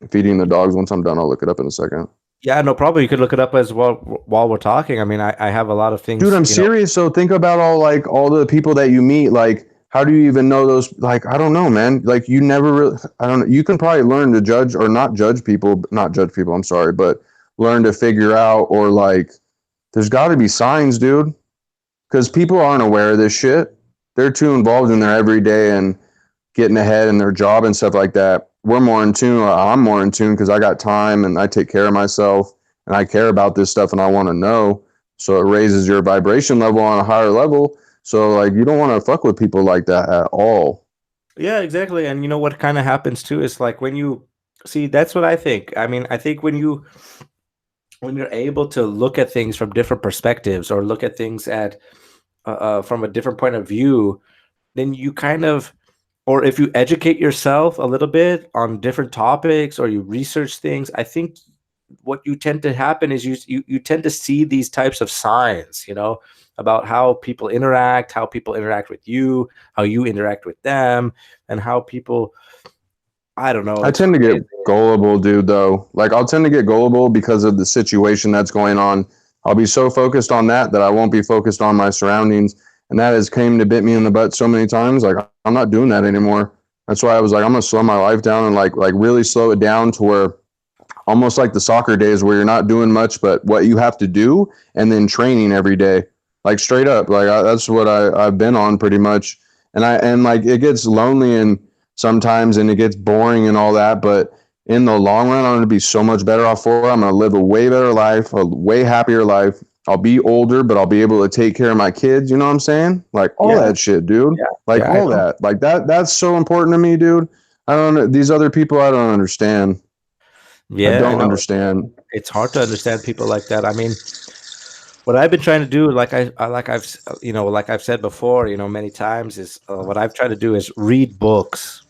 C: feeding the dogs. Once I'm done, I'll look it up in a second.
A: yeah, no problem. You could look it up as well while we're talking. I mean, I have a lot of
C: Dude,
A: things,
C: I'm serious. So think about all the people that you meet. Like, how do you even know those? Like, I don't know, man. Like, you never really. I don't know. You can probably learn to judge or not judge people. Not judge people. I'm sorry, but learn to figure out or like. There's got to be signs, dude, because people aren't aware of this shit. They're too involved in their everyday and getting ahead in their job and stuff like that. We're more in tune. I'm more in tune because I got time and I take care of myself and I care about this stuff and I want to know. So it raises your vibration level on a higher level. So like you don't want to fuck with people like that at all.
A: yeah, exactly. And you know what kind of happens too is like when you see, that's what I think. I mean, I think when you're able to look at things from different perspectives or look at things at from a different point of view, then you kind of, or if you educate yourself a little bit on different topics or you research things, I think what you tend to happen is you tend to see these types of signs, about how people interact with you, how you interact with them, and how people, I don't know,
C: I
A: it's
C: tend to
A: crazy.
C: get gullible, dude, though. Like I'll tend to get gullible because of the situation that's going on. I'll be so focused on that I won't be focused on my surroundings. And that has came to bit me in the butt so many times. Like I'm not doing that anymore. That's why I was like, I'm gonna slow my life down and like really slow it down to where almost like the soccer days where you're not doing much but what you have to do and then training every day. Like straight up. Like that's what I've been on pretty much. And like it gets lonely and sometimes and it gets boring and all that, but in the long run, I'm going to be so much better off for it. I'm going to live a way better life, a way happier life. I'll be older, but I'll be able to take care of my kids. You know what I'm saying? Like all
A: Yeah,
C: that shit, dude.
A: yeah,
C: Like
A: yeah, I
C: all
A: know.
C: that. Like that's so important to me, dude. I don't, these other people, I don't understand. I
A: Yeah, I
C: don't
A: know.
C: understand.
A: It's hard to understand people like that. I mean, what I've been trying to do, like I've said before, many times, is what I've tried to do is read books.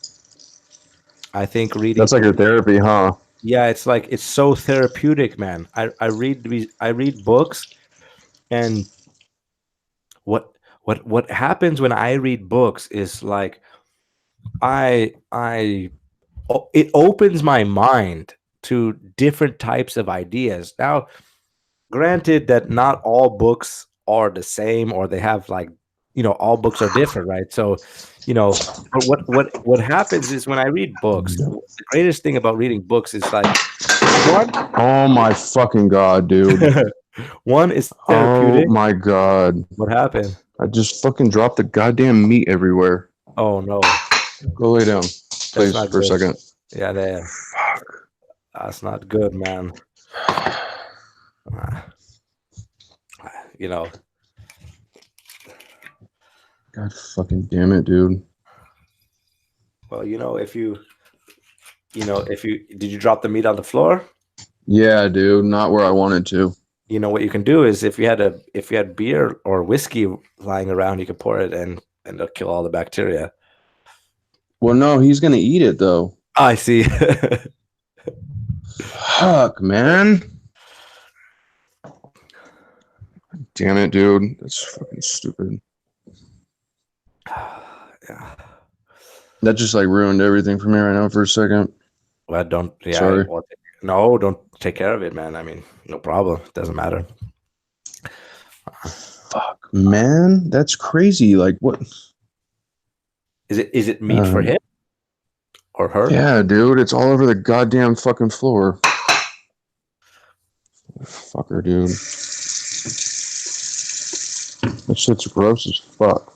A: I think reading,
C: That's like your therapy, huh?
A: yeah, it's so therapeutic, man. I read books, and what happens when I read books is like I it opens my mind to different types of ideas. Now, granted that not all books are the same, or they have like, all books are different, right? So, but what happens is when I read books, the greatest thing about reading books is like one
C: Oh my fucking God, dude.
A: one is
C: Oh
A: therapeutic.
C: my God.
A: What happened?
C: I just fucking dropped the goddamn meat everywhere.
A: Oh no,
C: Go lay down,
A: that's
C: please,
A: not
C: for a
A: good.
C: second.
A: Yeah, that's not good, man. Ah, you know
C: God fucking damn it, dude.
A: well, if you did, you drop the meat on the floor?
C: Yeah, dude, not where I wanted to.
A: What you can do is, if you had beer or whiskey lying around, you could pour it and it'll kill all the bacteria.
C: Well, no, he's gonna eat it though.
A: I see.
C: Fuck, man. Damn it, dude. That's fucking stupid.
A: Yeah.
C: That just like ruined everything for me right now for a second.
A: Well, don't. Yeah.
C: Sorry.
A: Well, no, don't take care of it, man. I mean, no problem. Doesn't matter.
C: Fuck, man, that's crazy. Like what?
A: Is it meat for him or her?
C: Yeah, dude, it's all over the goddamn fucking floor. Fucker, dude. That shit's gross as fuck.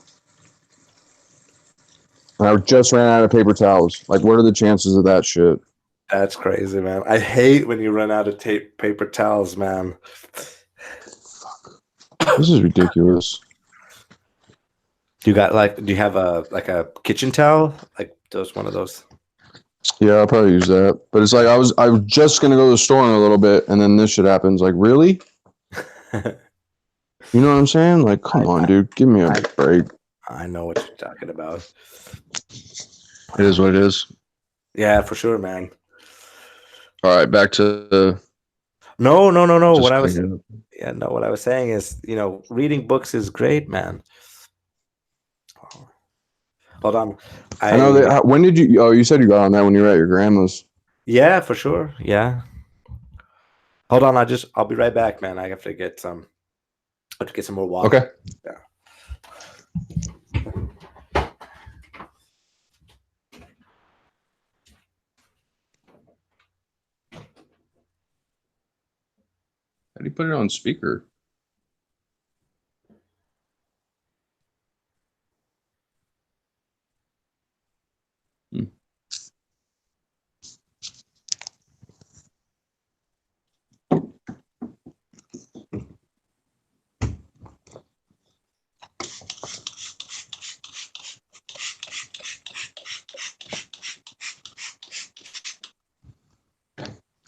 C: And I just ran out of paper towels. Like, what are the chances of that shit?
A: That's crazy, man. I hate when you run out of paper towels, man.
C: This is ridiculous.
A: Do you have a kitchen towel? Like those one of those?
C: Yeah, I'll probably use that. But it's like I was just gonna go to the store in a little bit, and then this shit happens. Like, really? You know what I'm saying? Like, come on, dude, give me a break.
A: I know what you're talking about.
C: It is what it is.
A: Yeah, for sure, man.
C: All right, back to
A: No.
C: just
A: What I was
C: cleaning up.
A: what I was saying is, reading books is great, man. Hold on.
C: I know that. When did you? Oh, you said you got on that when you were at your grandma's.
A: Yeah, for sure. Yeah. Hold on, I'll be right back, man. I have to get some more water.
C: Okay.
A: Yeah.
C: How do you put it on speaker?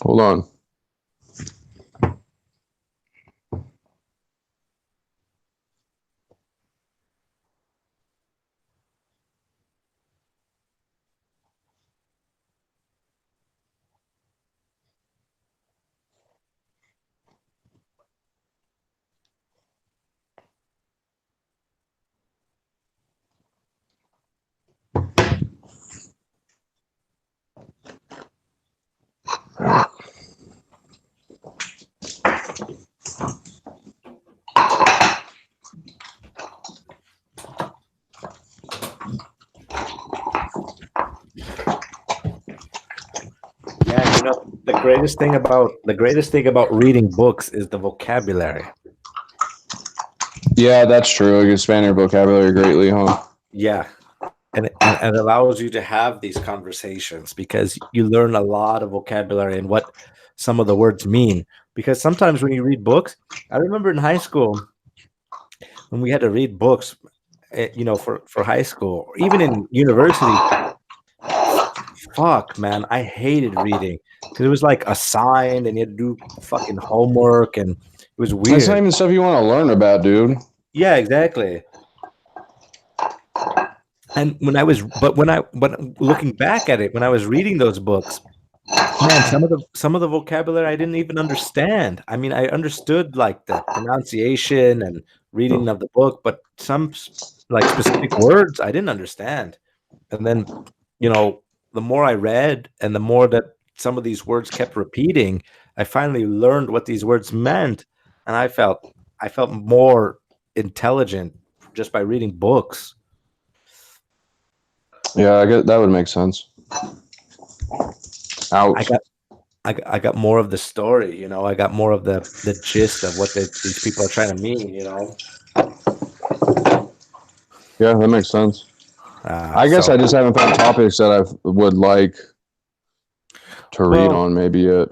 C: Hold on.
A: Yeah, the greatest thing about reading books is the vocabulary.
C: Yeah, that's true. You expand your vocabulary greatly, huh?
A: Yeah. And it allows you to have these conversations because you learn a lot of vocabulary and what some of the words mean. Because sometimes when you read books, I remember in high school when we had to read books, for high school, or even in university. Fuck, man, I hated reading because it was like assigned and you had to do fucking homework and it was
C: That's not
A: weird.
C: even stuff you want to learn about, dude.
A: Yeah, exactly. And when looking back at it, when I was reading those books, man, some of the vocabulary I didn't even understand. I mean, I understood like the pronunciation and reading of the book, but some like specific words I didn't understand. And then, the more I read and the more that some of these words kept repeating, I finally learned what these words meant, and I felt more intelligent just by reading books.
C: Yeah, I get that would make sense.
A: I
C: Ouch.
A: got I got more of the story, I got more of the gist of what these people are trying to mean,
C: Yeah, that makes sense. I guess
A: so
C: I just haven't found topics that I would like to read
A: Well-
C: on maybe yet.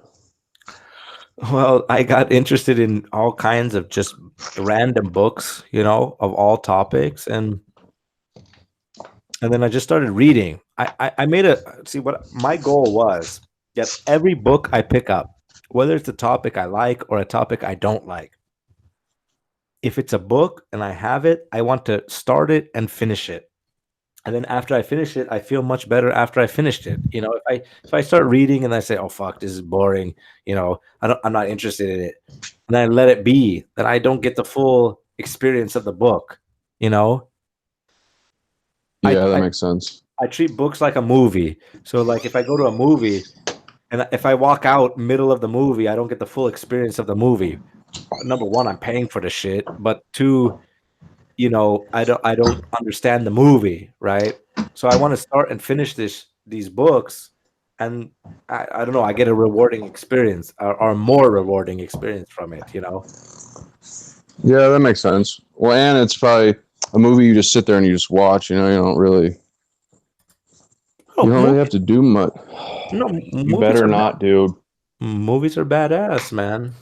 A: well, I got interested in all kinds of just random books, of all topics, and then I just started reading. I made what my goal was, that every book I pick up, whether it's a topic I like or a topic I don't like, if it's a book and I have it, I want to start it and finish it. And then after I finish it, I feel much better after I finished it. If I start reading and I say, "Oh fuck, this is boring," I'm not interested in it, and I let it be, then I don't get the full experience of the book.
C: Yeah, that
A: I
C: makes sense.
A: I treat books like a movie. So like if I go to a movie and if I walk out middle of the movie, I don't get the full experience of the movie. Number one, I'm paying for the shit, but two, I don't understand the movie, right? So I want to start and finish these books, and I don't know, I get a rewarding experience or more rewarding experience from it.
C: Yeah, that makes sense. Well, and it's probably a movie you just sit there and you just watch. You know, you
A: Oh,
C: don't really have to do much.
A: no,
C: You
A: movies
C: better
A: are
C: not, dude.
A: movies are badass, man.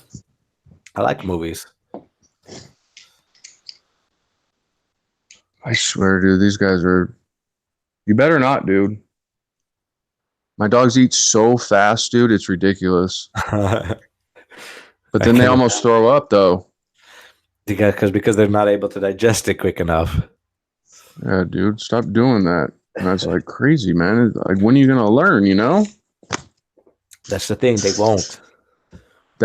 A: I like movies.
C: I swear, dude, these guys are. You better not, dude. My dogs eat so fast, dude. It's ridiculous.
A: I
C: But then they
A: can
C: almost throw up, though.
A: because they're not able to digest it quick enough.
C: Yeah, dude, stop doing that. And that's like crazy, man. Like, when are you gonna learn? You know?
A: That's the thing, they won't.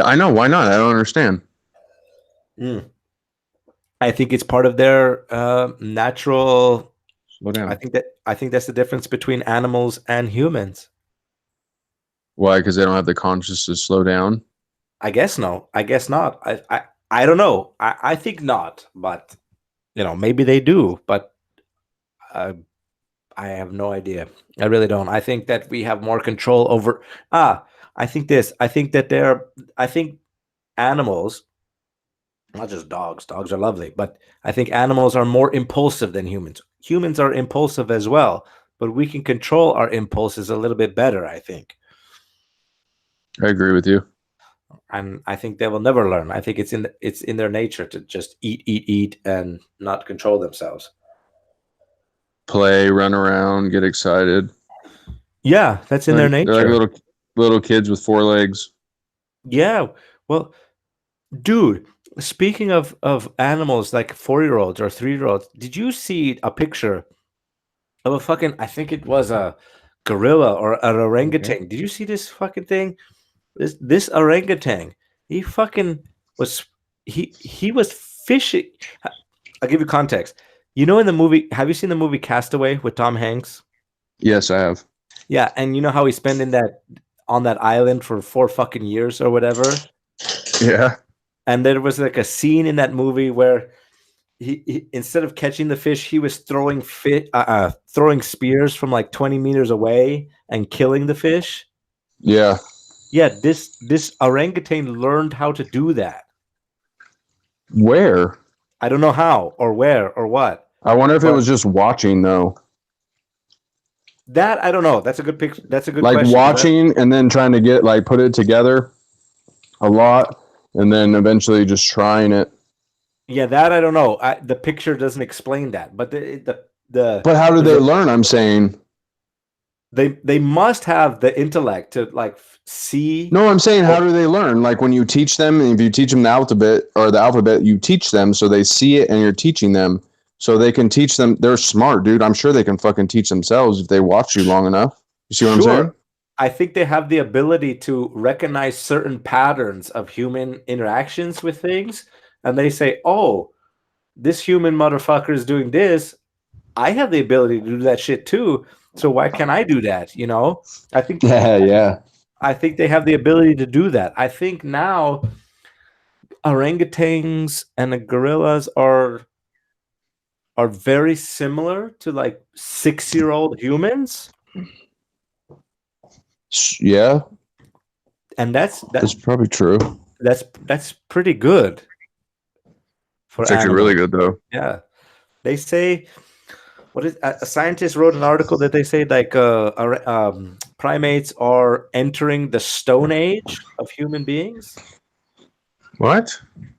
C: I know. Why not? I don't understand.
A: Mm. I think it's part of their natural.
C: Slow down.
A: I think that's the difference between animals and humans.
C: Why? Because they don't have the conscience to slow down.
A: I guess no. I guess not. I don't know. I think not, but maybe they do, but uh, I have no idea. I really don't. I think that we have more control over. I think this. I think that I think animals, not just dogs. Dogs are lovely, but I think animals are more impulsive than humans. Humans are impulsive as well, but we can control our impulses a little bit better, I think.
C: I agree with you.
A: And I think they will never learn. I think it's in their nature to just eat, and not control themselves.
C: Play, run around, get excited.
A: Yeah, that's in their
C: They're like
A: nature.
C: little kids with 4 legs.
A: Yeah. Well, dude, speaking of animals like 4-year-olds or 3-year-olds, did you see a picture of a fucking, I think it was a gorilla or an orangutan. Did you see this fucking thing? This orangutan, he fucking was he was fishing. I'll give you context. In the movie, have you seen the movie Castaway with Tom Hanks?
C: Yes, I have.
A: Yeah, and you know how he's spending that on that island for 4 fucking years or whatever?
C: Yeah.
A: And there was like a scene in that movie where he instead of catching the fish, he was throwing spears from like 20 meters away and killing the fish.
C: Yeah.
A: Yeah, this orangutan learned how to do that.
C: Where?
A: I don't know how or where or what.
C: I wonder if it
A: But
C: was just watching though.
A: that I don't know. That's a good picture. That's a good
C: Like
A: question.
C: watching and then trying to put it together a lot and then eventually just trying it.
A: Yeah, that I don't know. The picture doesn't explain that, but
C: But how do they learn? I'm saying.
A: they must have the intellect to like see.
C: No, I'm saying how do they learn? Like when you teach them, and if you teach them the alphabet, you teach them so they see it and you're teaching them so they can teach them. They're smart, dude. I'm sure they can fucking teach themselves if they watch you long enough. You see what I'm saying?
A: I think they have the ability to recognize certain patterns of human interactions with things, and they say, "Oh, this human motherfucker is doing this. I have the ability to do that shit too. So why can't I do that?" I think
C: Yeah.
A: I think they have the ability to do that. I think now orangutans and the gorillas are very similar to like 6-year-old humans,
C: Yeah.
A: and
C: That's probably true.
A: that's pretty good for
C: It's actually really good though.
A: Yeah, they say a scientist wrote an article that they say like primates are entering the Stone Age of human beings.
C: What?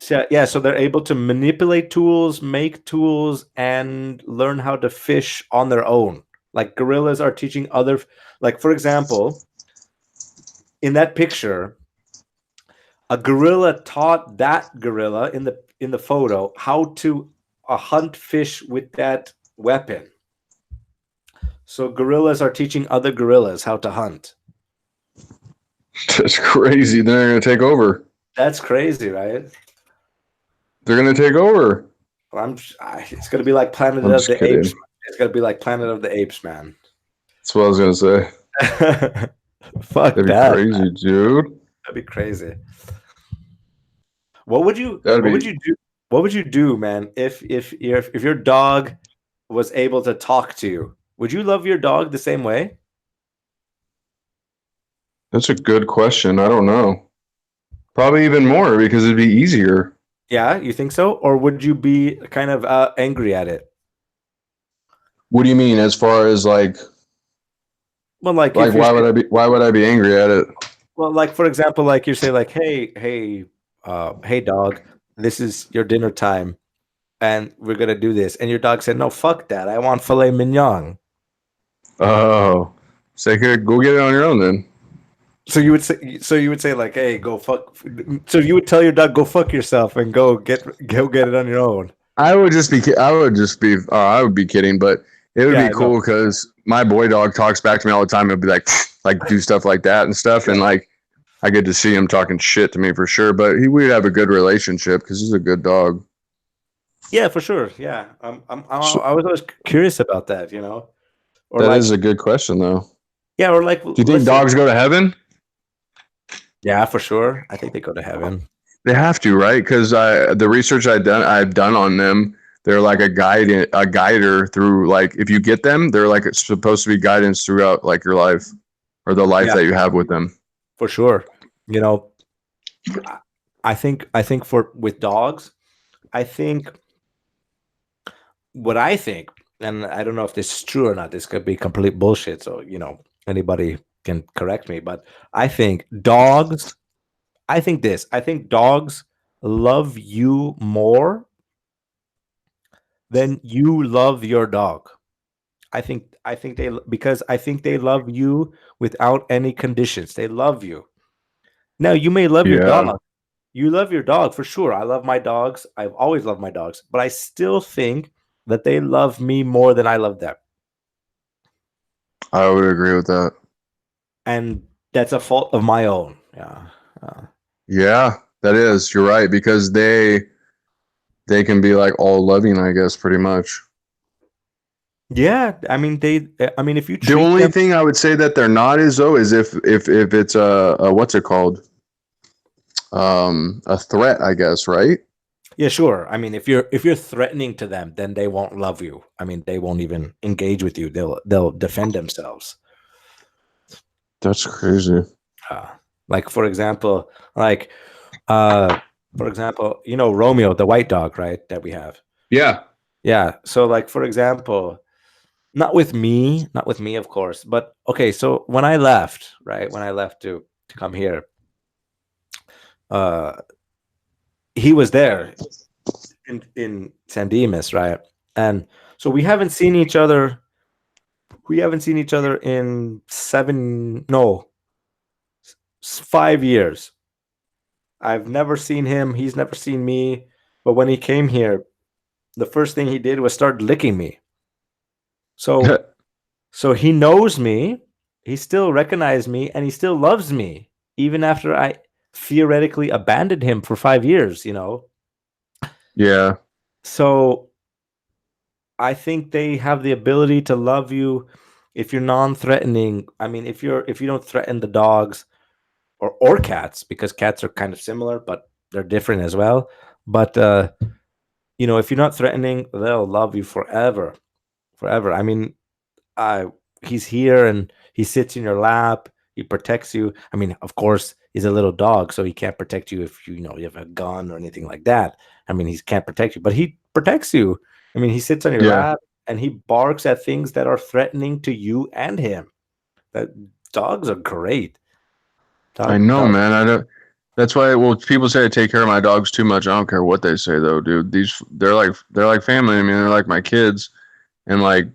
A: So, yeah, so they're able to manipulate tools, make tools, and learn how to fish on their own. Like gorillas are teaching like for example, in that picture, a gorilla taught that gorilla in the photo how to hunt fish with that weapon. So gorillas are teaching other gorillas how to hunt.
C: That's crazy. They're going to take over.
A: That's crazy, right?
C: They're going to take over.
A: It's going to be like Planet
C: I'm
A: of
C: just
A: the
C: kidding.
A: Apes. It's gonna be like Planet of the Apes, man.
C: That's what I was gonna say.
A: Fuck
C: That'd be
A: that.
C: crazy, dude.
A: That'd be crazy. What would you
C: That'd
A: what would
C: be.
A: you do? What would you do, man, if your dog was able to talk to you? Would you love your dog the same way?
C: That's a good question. I don't know. Probably even more because it'd be easier.
A: Yeah, you think so? Or would you be kind of angry at it?
C: What do you mean? As far as
A: Well, like
C: like
A: if you
C: why
A: say,
C: would I be? Why would I be angry at it?
A: well, like for example, like you say, like, hey, dog, this is your dinner time, and we're gonna do this, and your dog said, no, fuck that, I want filet mignon.
C: Oh, say here, go get it on your own then.
A: So you would say like, hey, go fuck. So you would tell your dog, go fuck yourself, and go get it on your own.
C: I would just be. I would just be. I would be kidding, but it would
A: Yeah,
C: be
A: I know.
C: cool because my boy dog talks back to me all the time. He'll be like do stuff like that and stuff, and like I get to see him talking shit to me for sure. But we'd have a good relationship because he's a good dog.
A: Yeah, for sure. Yeah,
C: So
A: I was always curious about that, or
C: that
A: like,
C: is a good question, though.
A: yeah, or like,
C: Do you think
A: let's say,
C: dogs go to heaven?
A: yeah, for sure. I think they go to heaven.
C: They have to, right? Because the research I've done on them, they're like a guider through like if you get them, they're like it's supposed to be guidance throughout like your life or the life
A: Yeah,
C: that you have with them.
A: for sure. You know, I I think for with dogs, I think what I think, and I don't know if this is true or not. This could be complete bullshit. So anybody can correct me. But I think dogs. I think this. I think dogs love you more than you love your dog. I think they because I think they love you without any conditions. They love you. Now you may love your
C: Yeah,
A: dog. You love your dog for sure. I love my dogs. I've always loved my dogs, but I still think that they love me more than I love them.
C: I would agree with that.
A: And that's a fault of my own. Yeah.
C: Yeah, that is. You're right because they can be like all loving, I guess, pretty much.
A: Yeah, I mean if you
C: The
A: treat
C: only
A: them.
C: thing I would say that they're not is though is if it's a what's it called a threat, I guess, right?
A: Yeah, sure. I mean, if you're threatening to them, then they won't love you. I mean, they won't even engage with you. They'll defend themselves.
C: That's crazy.
A: Uh, like for example, like uh Romeo, the white dog, right, that we have.
C: Yeah.
A: Yeah. So like for example, not with me, of course, but okay, so when I left, right, when I left to come here, uh he was there in San Dimas, right? And so we haven't seen each other in 5 years. I've never seen him, he's never seen me, but when he came here, the first thing he did was start licking me. So so he knows me, he still recognized me, and he still loves me even after I theoretically abandoned him for 5 years.
C: Yeah.
A: So I think they have the ability to love you if you're non-threatening. I mean, if you don't threaten the dogs or cats, because cats are kind of similar, but they're different as well. But if you're not threatening, they'll love you forever, forever. I mean, uh, he's here and he sits in your lap. He protects you. I mean, of course, he's a little dog, so he can't protect you if you have a gun or anything like that. I mean, he can't protect you, but he protects you. I mean, he sits on your
C: Yeah.
A: lap and he barks at things that are threatening to you and him. That dogs are great.
C: I
A: Dog,
C: know,
A: dog.
C: man. I don't. That's why. Well, people say I take care of my dogs too much. I don't care what they say, though, dude. They're like family. I mean, they're like my kids, and like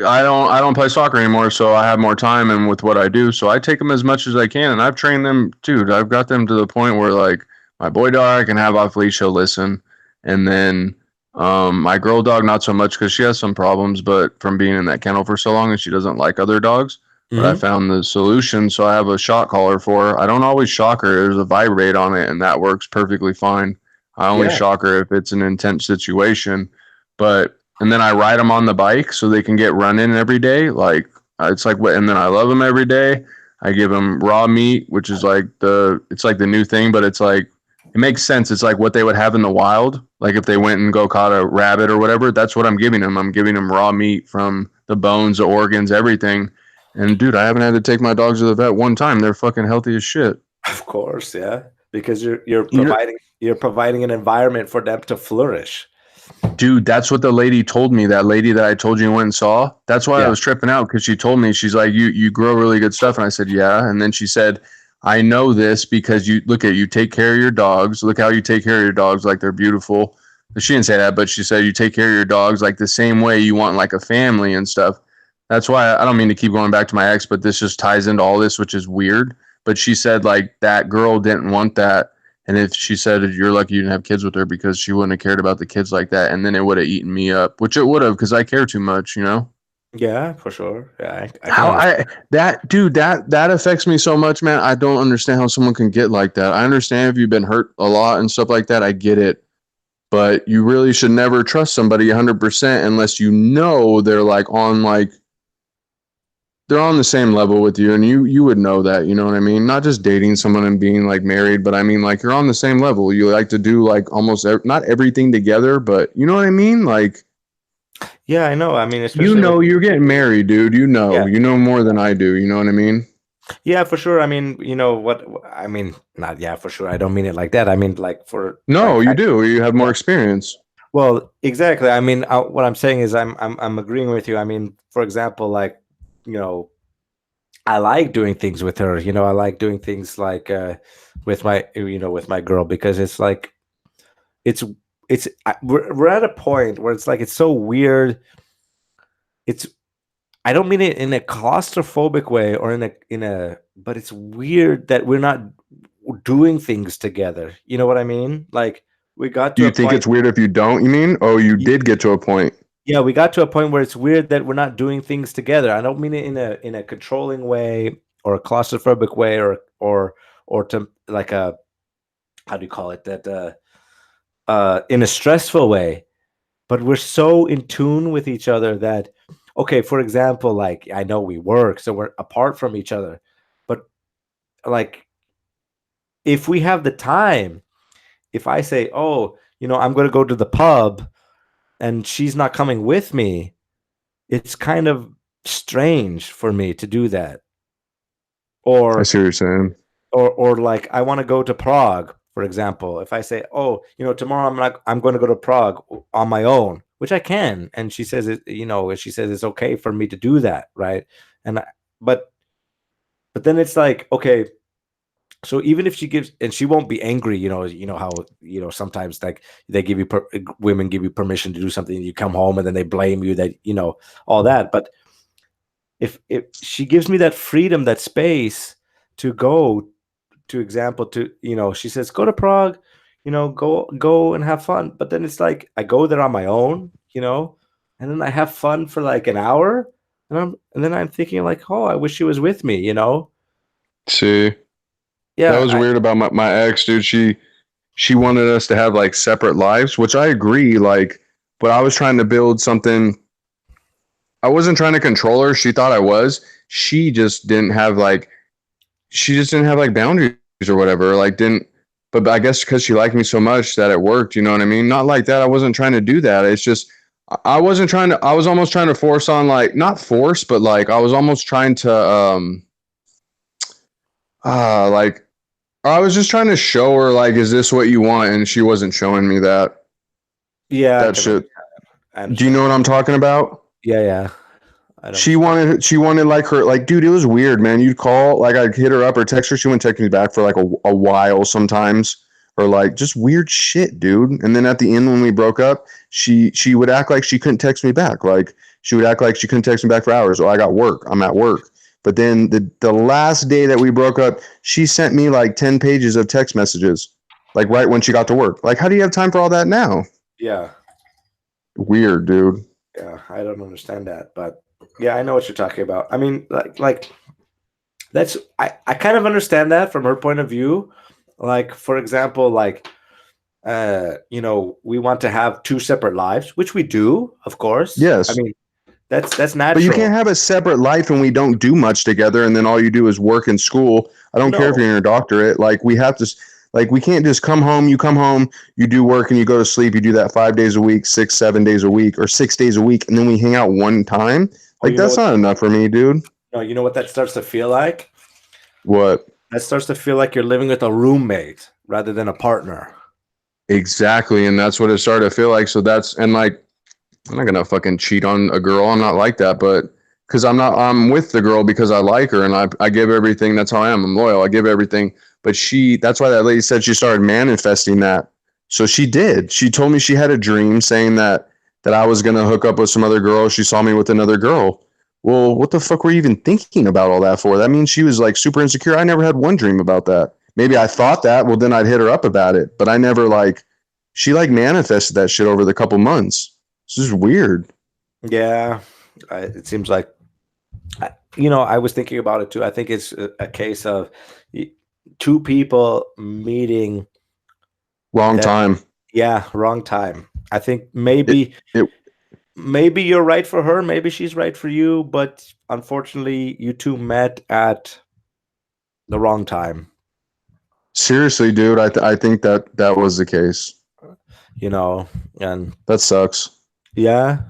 C: I don't play soccer anymore, so I have more time and with what I do, so I take them as much as I can, and I've trained them, dude. I've got them to the point where like my boy dog I can have off leash, he'll listen, and then my girl dog not so much because she has some problems, but from being in that kennel for so long and she doesn't like other dogs. But I
A: Mhm.
C: found the solution, so I have a shock collar for her. I don't always shock her. There's a vibrate on it, and that works perfectly fine. I only
A: Yeah.
C: shock her if it's an intense situation, but and then I ride them on the bike so they can get running every day. Like it's like what, and then I love them every day. I give them raw meat, which is like it's like the new thing, but it's like it makes sense. It's like what they would have in the wild. Like if they went and go caught a rabbit or whatever, that's what I'm giving them. I'm giving them raw meat from the bones, the organs, everything. And dude, I haven't had to take my dogs to the vet one time. They're fucking healthy as shit.
A: Of course, yeah, because you're providing an environment for them to flourish.
C: Dude, that's what the lady told me. That lady that I told you went and saw. That's why I was tripping out, because she told me, she's like, you grow really good stuff. And I said, yeah. And then she said, I know this because you take care of your dogs. Look how you take care of your dogs, like they're beautiful. She didn't say that, but she said you take care of your dogs like the same way you want like a family and stuff. That's why I don't mean to keep going back to my ex, but this just ties into all this, which is weird. But she said like that girl didn't want that. And if she said you're lucky you didn't have kids with her, because she wouldn't have cared about the kids like that. And then it would have eaten me up, which it would have, because I care too much, you know?
A: Yeah, for sure. Yeah,
C: that affects me so much, man. I don't understand how someone can get like that. I understand if you've been hurt a lot and stuff like that. I get it. But you really should never trust somebody 100% unless you know they're they're on the same level with you, and you would know that, you know what I mean? Not just dating someone and being like married, but I mean like you're on the same level. You like to do like almost not everything together, but you know what I mean? Like,
A: yeah, I know. I mean,
C: you're getting married, dude. You know more than I do. You know what I mean?
A: Yeah, for sure. I mean, you know what? I mean, not yeah, for sure. I don't mean it like that. I mean, like
C: no,
A: like,
C: you do. You have more experience.
A: Well, exactly. I mean, what I'm saying is, I'm agreeing with you. I mean, for example, like, you know, I like doing things with her. You know, I like doing things like with my girl, because it's like it's we're at a point where it's like it's so weird. It's I don't mean it in a claustrophobic way or but it's weird that we're not doing things together. You know what I mean? Like we got
C: Do
A: to
C: you
A: a
C: think
A: point.
C: it's weird if you don't? You mean? Oh, you did get to a point.
A: Yeah, we got to a point where it's weird that we're not doing things together. I don't mean it in a controlling way or a claustrophobic way or to like a, how do you call it, that in a stressful way. But we're so in tune with each other that, okay, for example, like I know we work, so we're apart from each other, but like if we have the time, if I say, oh, I'm going to go to the pub and she's not coming with me, it's kind of strange for me to do that.
C: I
A: Or
C: see what you're saying.
A: or like I want to go to Prague, for example. If I say, oh, tomorrow I'm going to go to Prague on my own, which I can, and she says she says it's okay for me to do that, right? And but then it's like, okay, so even if she gives, and she won't be angry, how sometimes like they give you women give you permission to do something, and you come home and then they blame you, that all that. But if she gives me that freedom, that space to go, to example, to she says go to Prague, go and have fun. But then it's like I go there on my own, and then I have fun for like an hour, and then I'm thinking like, oh, I wish she was with me,
C: See, that
A: yeah.
C: was weird about my ex, dude. She wanted us to have like separate lives, which I agree. Like, but I was trying to build something. I wasn't trying to control her. She thought I was. She just didn't have like boundaries or whatever. Like didn't. But I guess because she liked me so much that it worked. You know what I mean? Not like that. I wasn't trying to do that. It's just I wasn't trying to. I was almost trying to force on, like, not force, but like I was almost trying to like I was just trying to show her, like, is this what you want? And she wasn't showing me that.
A: Yeah,
C: That shit. Do you know what I'm talking about?
A: Yeah.
C: She wanted like her, like, dude, it was weird, man. You'd call, like, I'd hit her up or text her. She wouldn't text me back for like a while sometimes, or like just weird shit, dude. And then at the end, when we broke up, she would act like she couldn't text me back. Like, she would act like she couldn't text me back for hours. Oh, I got work. I'm at work. But then the last day that we broke up, she sent me like 10 pages of text messages, like right when she got to work. Like, how do you have time for all that now?
A: Yeah.
C: Weird, dude.
A: Yeah, I don't understand that, but yeah, I know what you're talking about. I mean, like that's I kind of understand that from her point of view. Like, for example, like we want to have two separate lives, which we do, of course. I
C: Yes.
A: mean, that's
C: But you
A: natural.
C: can't have a separate life and we don't do much together and then all you do is work and school. I don't care if
A: No,
C: you're in a doctorate. Like we have to like we can't just come home, you do work and you go to sleep, you do that 5 days a week, 6, 7 days a week, or 6 days a week, and then we hang out one time.
A: oh,
C: Like
A: you know
C: that's
A: what?
C: not enough for me, dude.
A: No, you know what that starts to feel like?
C: What?
A: That starts to feel like you're living with a roommate rather than a partner.
C: Exactly. And that's what it started to feel like. So that's and like I'm not gonna fucking cheat on a girl. I'm not like that, but because I'm with the girl because I like her and I give everything. That's how I am. I'm loyal. I give everything. But that's why that lady said she started manifesting that. So she did. She told me she had a dream saying that I was gonna hook up with some other girl. She saw me with another girl. Well, what the fuck were you even thinking about all that for? That means she was like super insecure. I never had one dream about that. Maybe I thought that. Well, then I'd hit her up about it. But I never like. She like manifested that shit over the couple months. This is weird.
A: Yeah, it seems like I was thinking about it too. I think it's a case of two people meeting
C: Wrong
A: that.
C: time.
A: Yeah, wrong time. I think
C: It, it
A: maybe you're right for her, maybe she's right for you, but unfortunately, you two met at the wrong time.
C: seriously, dude. I think that was the case.
A: And
C: That sucks.
A: yeah,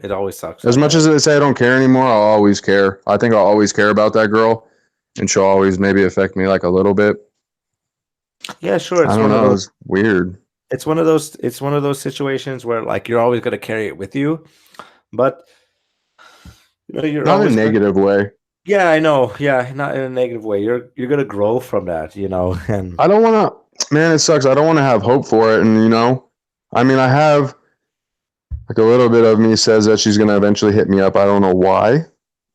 A: it always sucks
C: As
A: like
C: much
A: that.
C: as I say I don't care anymore, I'll always care. I think I'll always care about that girl, and she'll always maybe affect me like a little bit.
A: Yeah, sure.
C: I
A: It's
C: don't
A: one of
C: know.
A: those.
C: It's weird.
A: It's one of those situations where like you're always going to carry it with you, but you're
C: Not in a
A: always going.
C: negative way.
A: Yeah, I know. Yeah, not in a negative way. You're going to grow from that, and
C: I don't want to. Man, it sucks. I don't want to have hope for it, and I mean, I have like a little bit of me says that she's gonna eventually hit me up. I don't know why.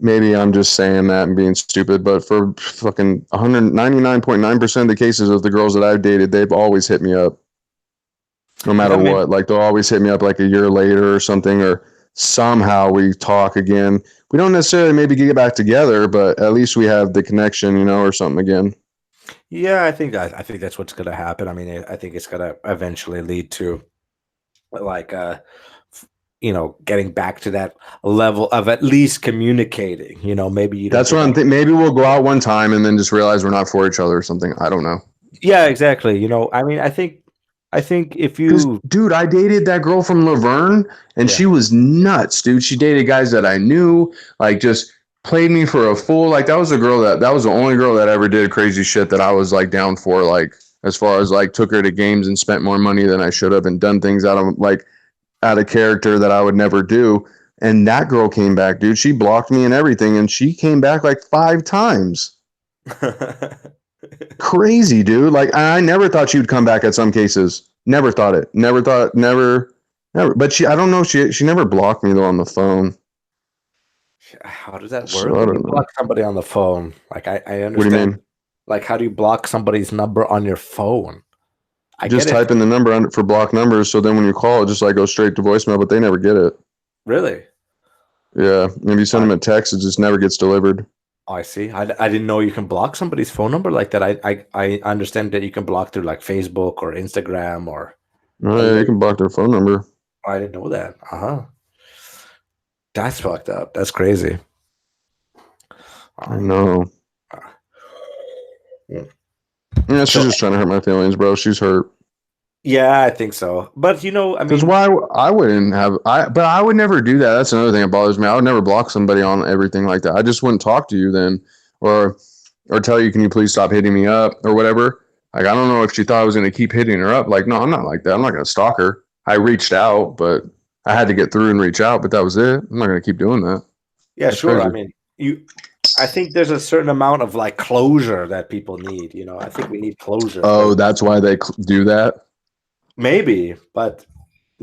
C: Maybe I'm just saying that and being stupid, but for fucking 199.9% of the cases of the girls that I've dated, they've always hit me up, no
A: yeah,
C: matter
A: I mean,
C: what. Like they'll always hit me up like a year later or something, or somehow we talk again. We don't necessarily maybe get back together, but at least we have the connection, or something again.
A: yeah, I think that's what's going to happen. I mean, I think it's going to eventually lead to like getting back to that level of at least communicating. Maybe you don't
C: That's
A: get
C: what I'm
A: back.
C: thinking. Maybe we'll go out one time and then just realize we're not for each other or something. I don't know.
A: Yeah, exactly. I mean, I think if
C: Because,
A: you,
C: dude, I dated that girl from Laverne, and
A: yeah,
C: she was nuts, dude. She dated guys that I knew, like just played me for a fool. Like that was the only girl that ever did crazy shit that I was like down for. Like as far as like took her to games and spent more money than I should have, and done things out of character that I would never do. And that girl came back, dude. She blocked me and everything, and she came back like 5 times. Crazy, dude. Like I never thought she would come back at some cases. Never thought it. Never thought. Never. But I don't know. She never blocked me though on the phone.
A: how does that
C: So
A: work
C: I
A: when you
C: don't know.
A: block somebody on the phone? Like I
C: What do you
A: understand.
C: mean?
A: Like, how do you block somebody's number on your phone? I get
C: Just
A: it.
C: type in the number under for block numbers, so then when you call, it just like goes straight to voicemail. But they never get it.
A: Really?
C: Yeah, if you send
A: I,
C: them a text, it just never gets delivered.
A: I see. I didn't know you can block somebody's phone number like that. I understand that you can block through like Facebook or Instagram or
C: Oh yeah, you
A: other.
C: can block their phone number.
A: I didn't know that. That's fucked up. That's crazy.
C: I
A: Um,
C: know.
A: uh, mm.
C: Yeah, she's
A: so
C: just trying to hurt my feelings, bro. She's hurt.
A: yeah, I think so. But I
C: Because
A: mean,
C: why I wouldn't have but I would never do that. That's another thing that bothers me. I would never block somebody on everything like that. I just wouldn't talk to you then, or tell you, can you please stop hitting me up or whatever. Like I don't know if she thought I was going to keep hitting her up. Like no, I'm not like that. I'm not going to stalk her. I reached out, but I had to get through and reach out. But that was it. I'm not going to keep doing that.
A: yeah,
C: That's
A: sure. I
C: crazy.
A: mean, I think there's a certain amount of like closure that people need. I think we need closure
C: Oh,
A: for
C: that's why they do that,
A: maybe, but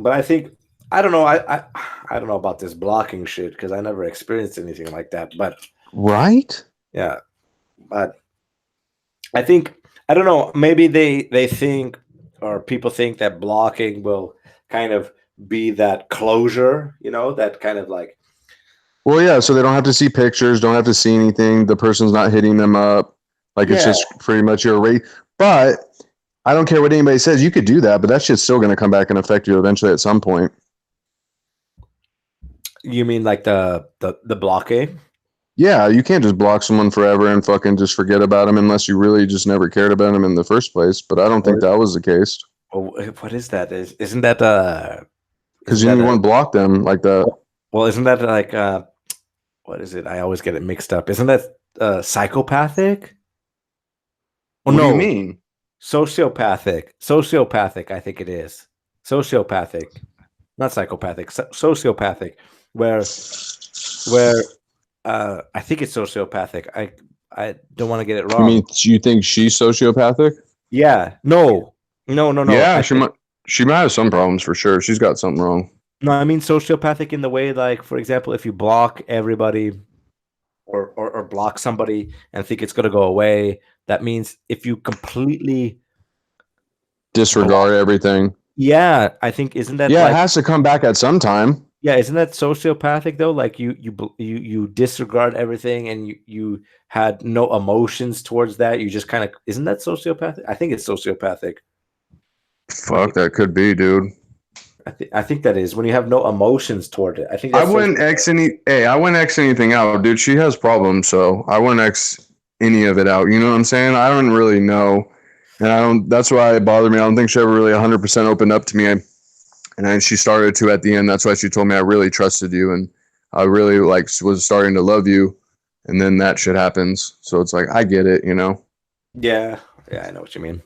A: I think I don't know. I don't know about this blocking shit because I never experienced anything like that. But
C: right?
A: yeah, but I think I don't know. Maybe they think or people think that blocking will kind of be that closure. That kind of like
C: Well, yeah. So they don't have to see pictures. Don't have to see anything. The person's not hitting them up. Like it's
A: yeah,
C: just pretty much your rate. But I don't care what anybody says. You could do that, but that shit's still going to come back and affect you eventually at some point.
A: You mean like the blocking?
C: Yeah, you can't just block someone forever and fucking just forget about them unless you really just never cared about them in the first place. But I don't think that was the case.
A: Oh, what is that? Isn't that
C: Because you wouldn't block them like that.
A: well, isn't that like what is it? I always get it mixed up. Isn't that psychopathic? Oh,
C: What do
A: no,
C: you mean?
A: sociopathic. Sociopathic, I think it is. Sociopathic, not psychopathic. Sociopathic, where I think it's sociopathic. I don't want to get it wrong.
C: I mean, you think she's sociopathic?
A: Yeah, no.
C: Yeah, she might have some problems for sure. She's got something wrong.
A: No, I mean sociopathic in the way, like, for example, if you block everybody or block somebody and think it's going to go away, that means if you completely
C: Disregard everything.
A: Yeah, I think isn't that
C: Yeah,
A: like,
C: it has to come back at some time.
A: yeah, isn't that sociopathic though? Like you disregard everything and you had no emotions towards that. You just kind of, isn't that sociopathic? I think it's sociopathic.
C: Fuck, that could be, dude.
A: I think that is when you have no emotions toward it. I think
C: I
A: that's
C: wouldn't X anything out, dude. She has problems, so I wouldn't X any of it out. You know what I'm saying? I don't really know, and I don't. That's why it bothered me. I don't think she ever really 100% opened up to me, and then she started to at the end. That's why she told me I really trusted you, and I really was starting to love you, and then that shit happens. So it's like I get it, you know?
A: Yeah, I know what you mean.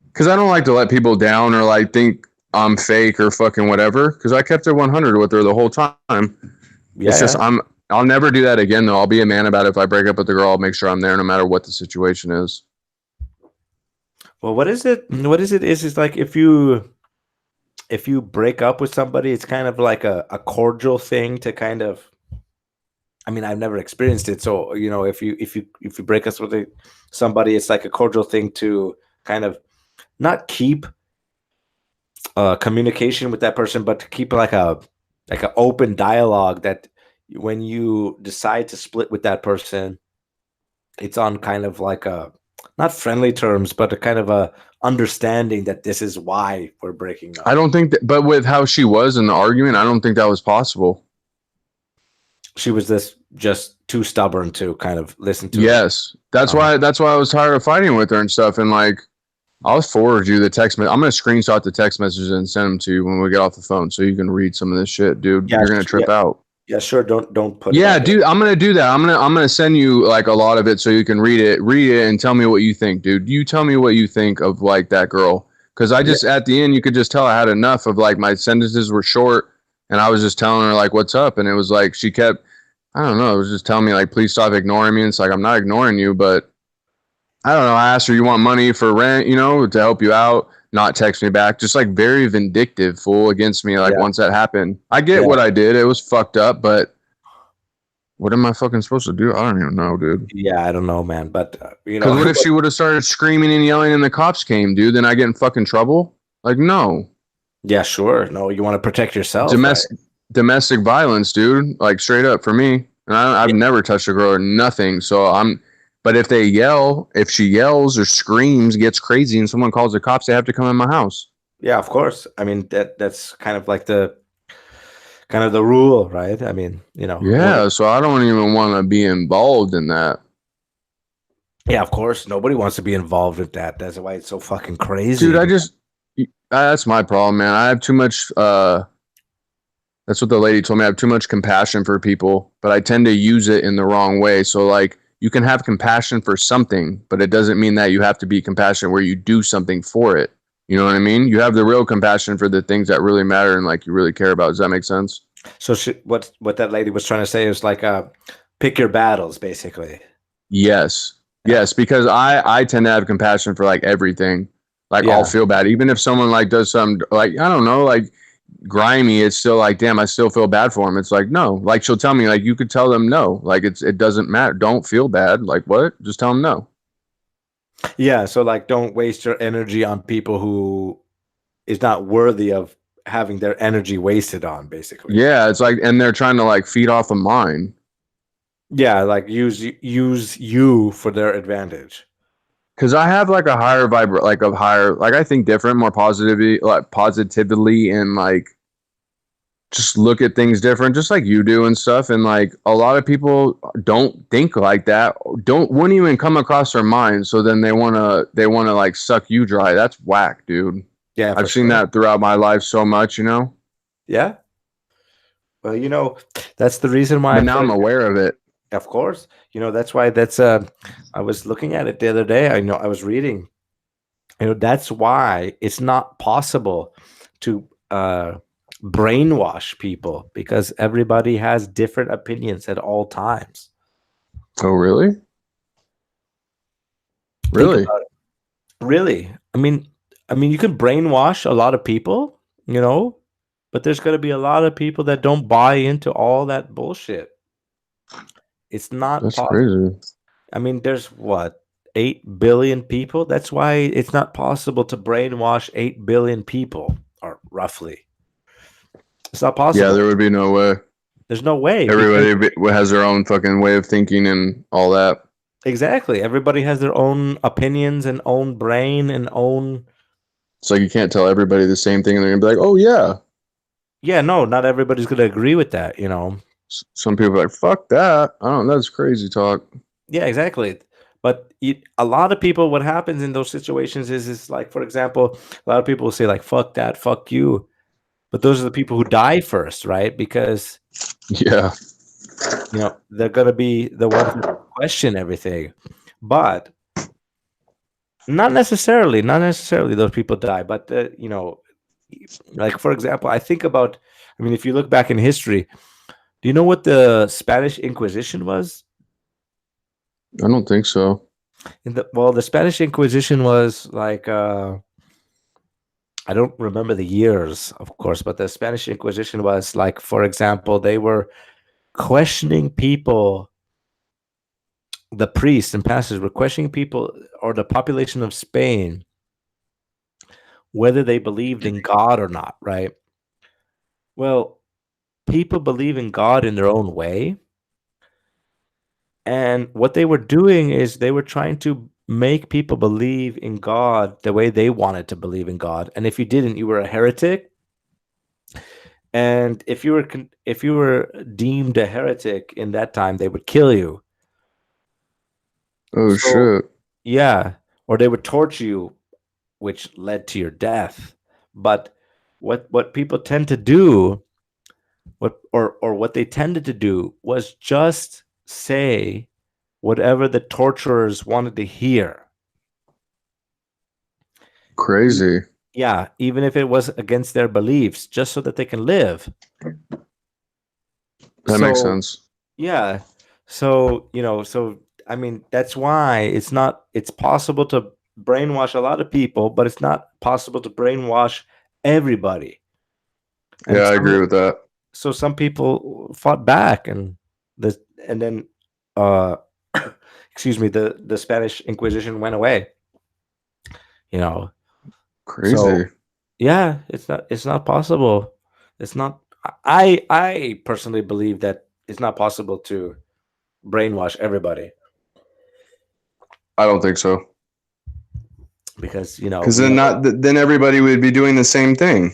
C: Because I don't like to let people down or like think I'm fake or fucking whatever. Because I kept it 100 with her the whole time.
A: Yeah,
C: It's just I'll never do that again though. I'll be a man about it. If I break up with the girl, I'll make sure I'm there no matter what the situation is.
A: Well, what is it? What is it? Is like if you break up with somebody, it's kind of like a cordial thing to kind of. I mean, I've never experienced it, so you know, if you break up with somebody, it's like a cordial thing to kind of not keep communication with that person, but to keep like an open dialogue. That when you decide to split with that person, it's on kind of like a not friendly terms, but a kind of a understanding that this is why we're breaking up.
C: I don't think that, but with how she was in the argument, I don't think that was possible.
A: She was just too stubborn to kind of listen to.
C: Yes, that's why I was tired of fighting with her and stuff. And like, I'll forward you the text. I'm gonna screenshot the text messages and send them to you when we get off the phone, so you can read some of this shit, dude.
A: Yeah,
C: you're gonna trip out.
A: Yeah, sure. Don't put.
C: Yeah, dude, I'm gonna do that. I'm gonna send you like a lot of it so you can read it, and tell me what you think, dude. You tell me what you think of like that girl, because I just at the end you could just tell I had enough of like my sentences were short, and I was just telling her like what's up, and it was like she kept, I don't know, it was just telling me like please stop ignoring me. And it's like I'm not ignoring you, but I don't know. I asked her, you want money for rent, you know, to help you out. Not text me back, just like very vindictive, fool against me. Like once that happened, I get what I did. It was fucked up, but what am I fucking supposed to do? I don't even know, dude.
A: Yeah, I don't know, man. But you know,
C: because what if she would have started screaming and yelling and the cops came, dude? Then I get in fucking trouble. Like, no.
A: Yeah, sure. No, you want to protect yourself.
C: Domestic violence, dude. Like straight up for me. And I've never touched a girl or nothing. So but if she yells or screams, gets crazy, and someone calls the cops, they have to come in my house.
A: Yeah, of course. I mean, that's kind of like the rule, right? I mean, you know.
C: Yeah, so I don't even want to be involved in that.
A: Yeah, of course. Nobody wants to be involved with that. That's why it's so fucking crazy.
C: Dude, that's my problem, man. I have too much, that's what the lady told me. I have too much compassion for people, but I tend to use it in the wrong way. So like, you can have compassion for something, but it doesn't mean that you have to be compassionate where you do something for it. You know what I mean? You have the real compassion for the things that really matter and like you really care about. Does that make sense?
A: So what that lady was trying to say is like, pick your battles, basically.
C: Yes. Yes, because I tend to have compassion for like everything. Like I'll feel bad. Even if someone like does something like, I don't know, like grimy, it's still like, damn, I still feel bad for him. It's like, no, like she'll tell me like, you could tell them no, like it doesn't matter. Don't feel bad. Like what? Just tell them no.
A: Yeah. So like, don't waste your energy on people who is not worthy of having their energy wasted on, basically.
C: Yeah. It's like, and they're trying to like feed off of mine.
A: Yeah. Like use you for their advantage.
C: because I have like a higher like I think different, more positively, and like just look at things different, just like you do and stuff. And like a lot of people don't think like that, wouldn't even come across their mind. So then they wanna like suck you dry. That's whack, dude.
A: Yeah, for
C: I've seen
A: sure.
C: that throughout my life so much, you know.
A: Yeah. Well, that's the reason why
C: But
A: I
C: now
A: feel
C: I'm
A: like,
C: aware of it.
A: of course, that's why I was looking at it the other day. I was reading, that's why it's not possible to brainwash people because everybody has different opinions at all times.
C: Oh, really?
A: Think
C: Really?
A: about it. Really? I mean, you can brainwash a lot of people, but there's going to be a lot of people that don't buy into all that bullshit. It's not
C: That's
A: possible.
C: crazy.
A: I mean, there's what, 8 billion people? That's why it's not possible to brainwash 8 billion people, or roughly. It's not
C: Yeah,
A: possible.
C: there would be no way.
A: There's no way.
C: Everybody has their own fucking way of thinking and all that.
A: Exactly. Everybody has their own opinions and own brain and own.
C: It's like you can't tell everybody the same thing, and they're gonna be like, "Oh yeah."
A: Yeah, no, not everybody's going to agree with that,
C: Some people are like, "Fuck that." I don't know. That's crazy talk.
A: Yeah, exactly. But a lot of people, what happens in those situations is like, for example, a lot of people will say like, fuck that, fuck you. But those are the people who die first, right? Because,
C: Yeah.
A: they're going to be the ones that question everything. But not necessarily those people die. But, like, for example, if you look back in history, do you know what the Spanish Inquisition was?
C: I don't think so.
A: The Spanish Inquisition was like, I don't remember the years, of course, but the Spanish Inquisition was like, for example, they were questioning people, the priests and pastors were questioning people or the population of Spain, whether they believed in God or not, right? Well, people believe in God in their own way. And what they were doing is they were trying to make people believe in God the way they wanted to believe in God. And if you didn't, you were a heretic. And if you were deemed a heretic in that time, they would kill you.
C: Oh
A: So
C: shit.
A: yeah, or they would torture you, which led to your death. But what people tend to do, what they tended to do was just say whatever the torturers wanted to hear.
C: Crazy.
A: Yeah, even if it was against their beliefs, just so that they can live.
C: That makes
A: So
C: sense.
A: yeah, so I mean that's why it's possible to brainwash a lot of people, but it's not possible to brainwash everybody.
C: Yeah,
A: And
C: I agree with that.
A: some people fought back, and the and then uh excuse me, the Spanish Inquisition went away. You know, so
C: Crazy.
A: yeah, it's not possible. It's not. I personally believe that it's not possible to brainwash everybody
C: I don't think so.
A: because
C: Because
A: we
C: then
A: know.
C: then everybody would be doing the same thing.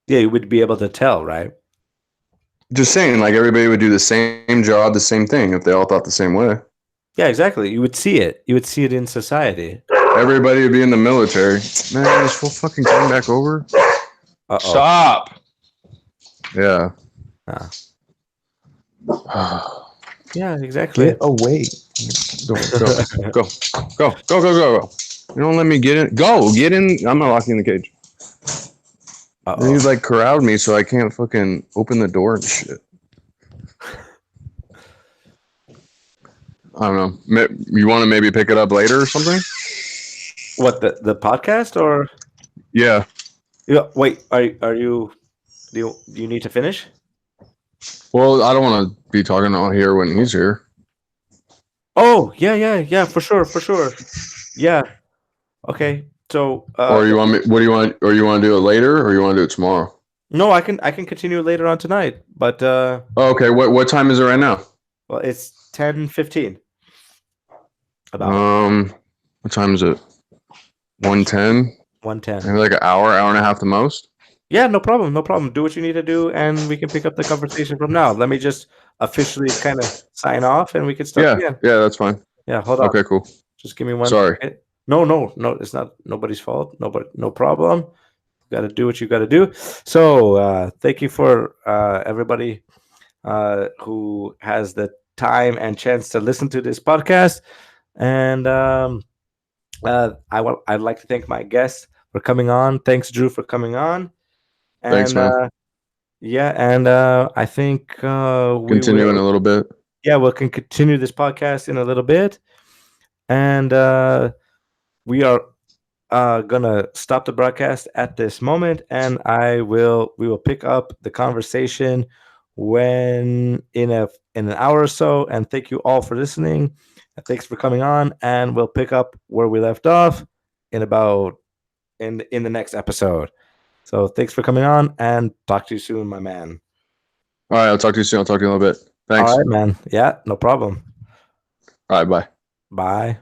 A: Yeah, you would be able to tell, right?
C: Just saying, like everybody would do the same job, the same thing if they all thought the same way.
A: Yeah, exactly. You would see it. You would see it in society.
C: Everybody would be in the military. Man, this fool fucking came back over.
A: Uh-oh.
C: Stop. Yeah.
A: Yeah, exactly.
C: Get away. Go. You don't let me get in. Go, get in. I'm not locking the cage. Then you like corralled me so I can't fucking open the door and shit. I don't know. You want to maybe pick it up later or something?
A: What, the podcast or?
C: Yeah.
A: Yeah. Wait. Are you? Do you need to finish?
C: Well, I don't want to be talking out here when he's here.
A: Oh yeah. For sure. Yeah. Okay. So.
C: Or you want me? What do you want? Or you want to do it later, or you want to do it tomorrow?
A: No, I can continue later on tonight. But
C: Oh, okay. What time is it right now?
A: well, it's 10:15. About.
C: What time is it? 1:10.
A: 1:10.
C: Maybe like an hour and a half the most.
A: Yeah, no problem. No problem. Do what you need to do, and we can pick up the conversation from now. Let me just officially kind of sign off, and we can start
C: Yeah,
A: again.
C: yeah, that's fine.
A: Yeah, hold on.
C: Okay, cool.
A: Just give me one
C: Sorry.
A: second. No. It's not nobody's fault. Nobody, no problem. You got to do what you got to do. So, thank you for everybody who has the time and chance to listen to this podcast. And I'd like to thank my guests for coming on. Thanks, Drew, for coming on. And
C: Thanks, man.
A: I think we
C: Continue in
A: will.
C: a little bit.
A: Yeah, we can continue this podcast in a little bit, and we are gonna stop the broadcast at this moment, and we will pick up the conversation when in an hour or so. And thank you all for listening. Thanks for coming on, and we'll pick up where we left off in the next episode. So thanks for coming on, and talk to you soon, my man.
C: All right, I'll talk to you soon. I'll talk to you in a little bit. Thanks.
A: All right, man. Yeah, no problem.
C: All right, bye.
A: Bye.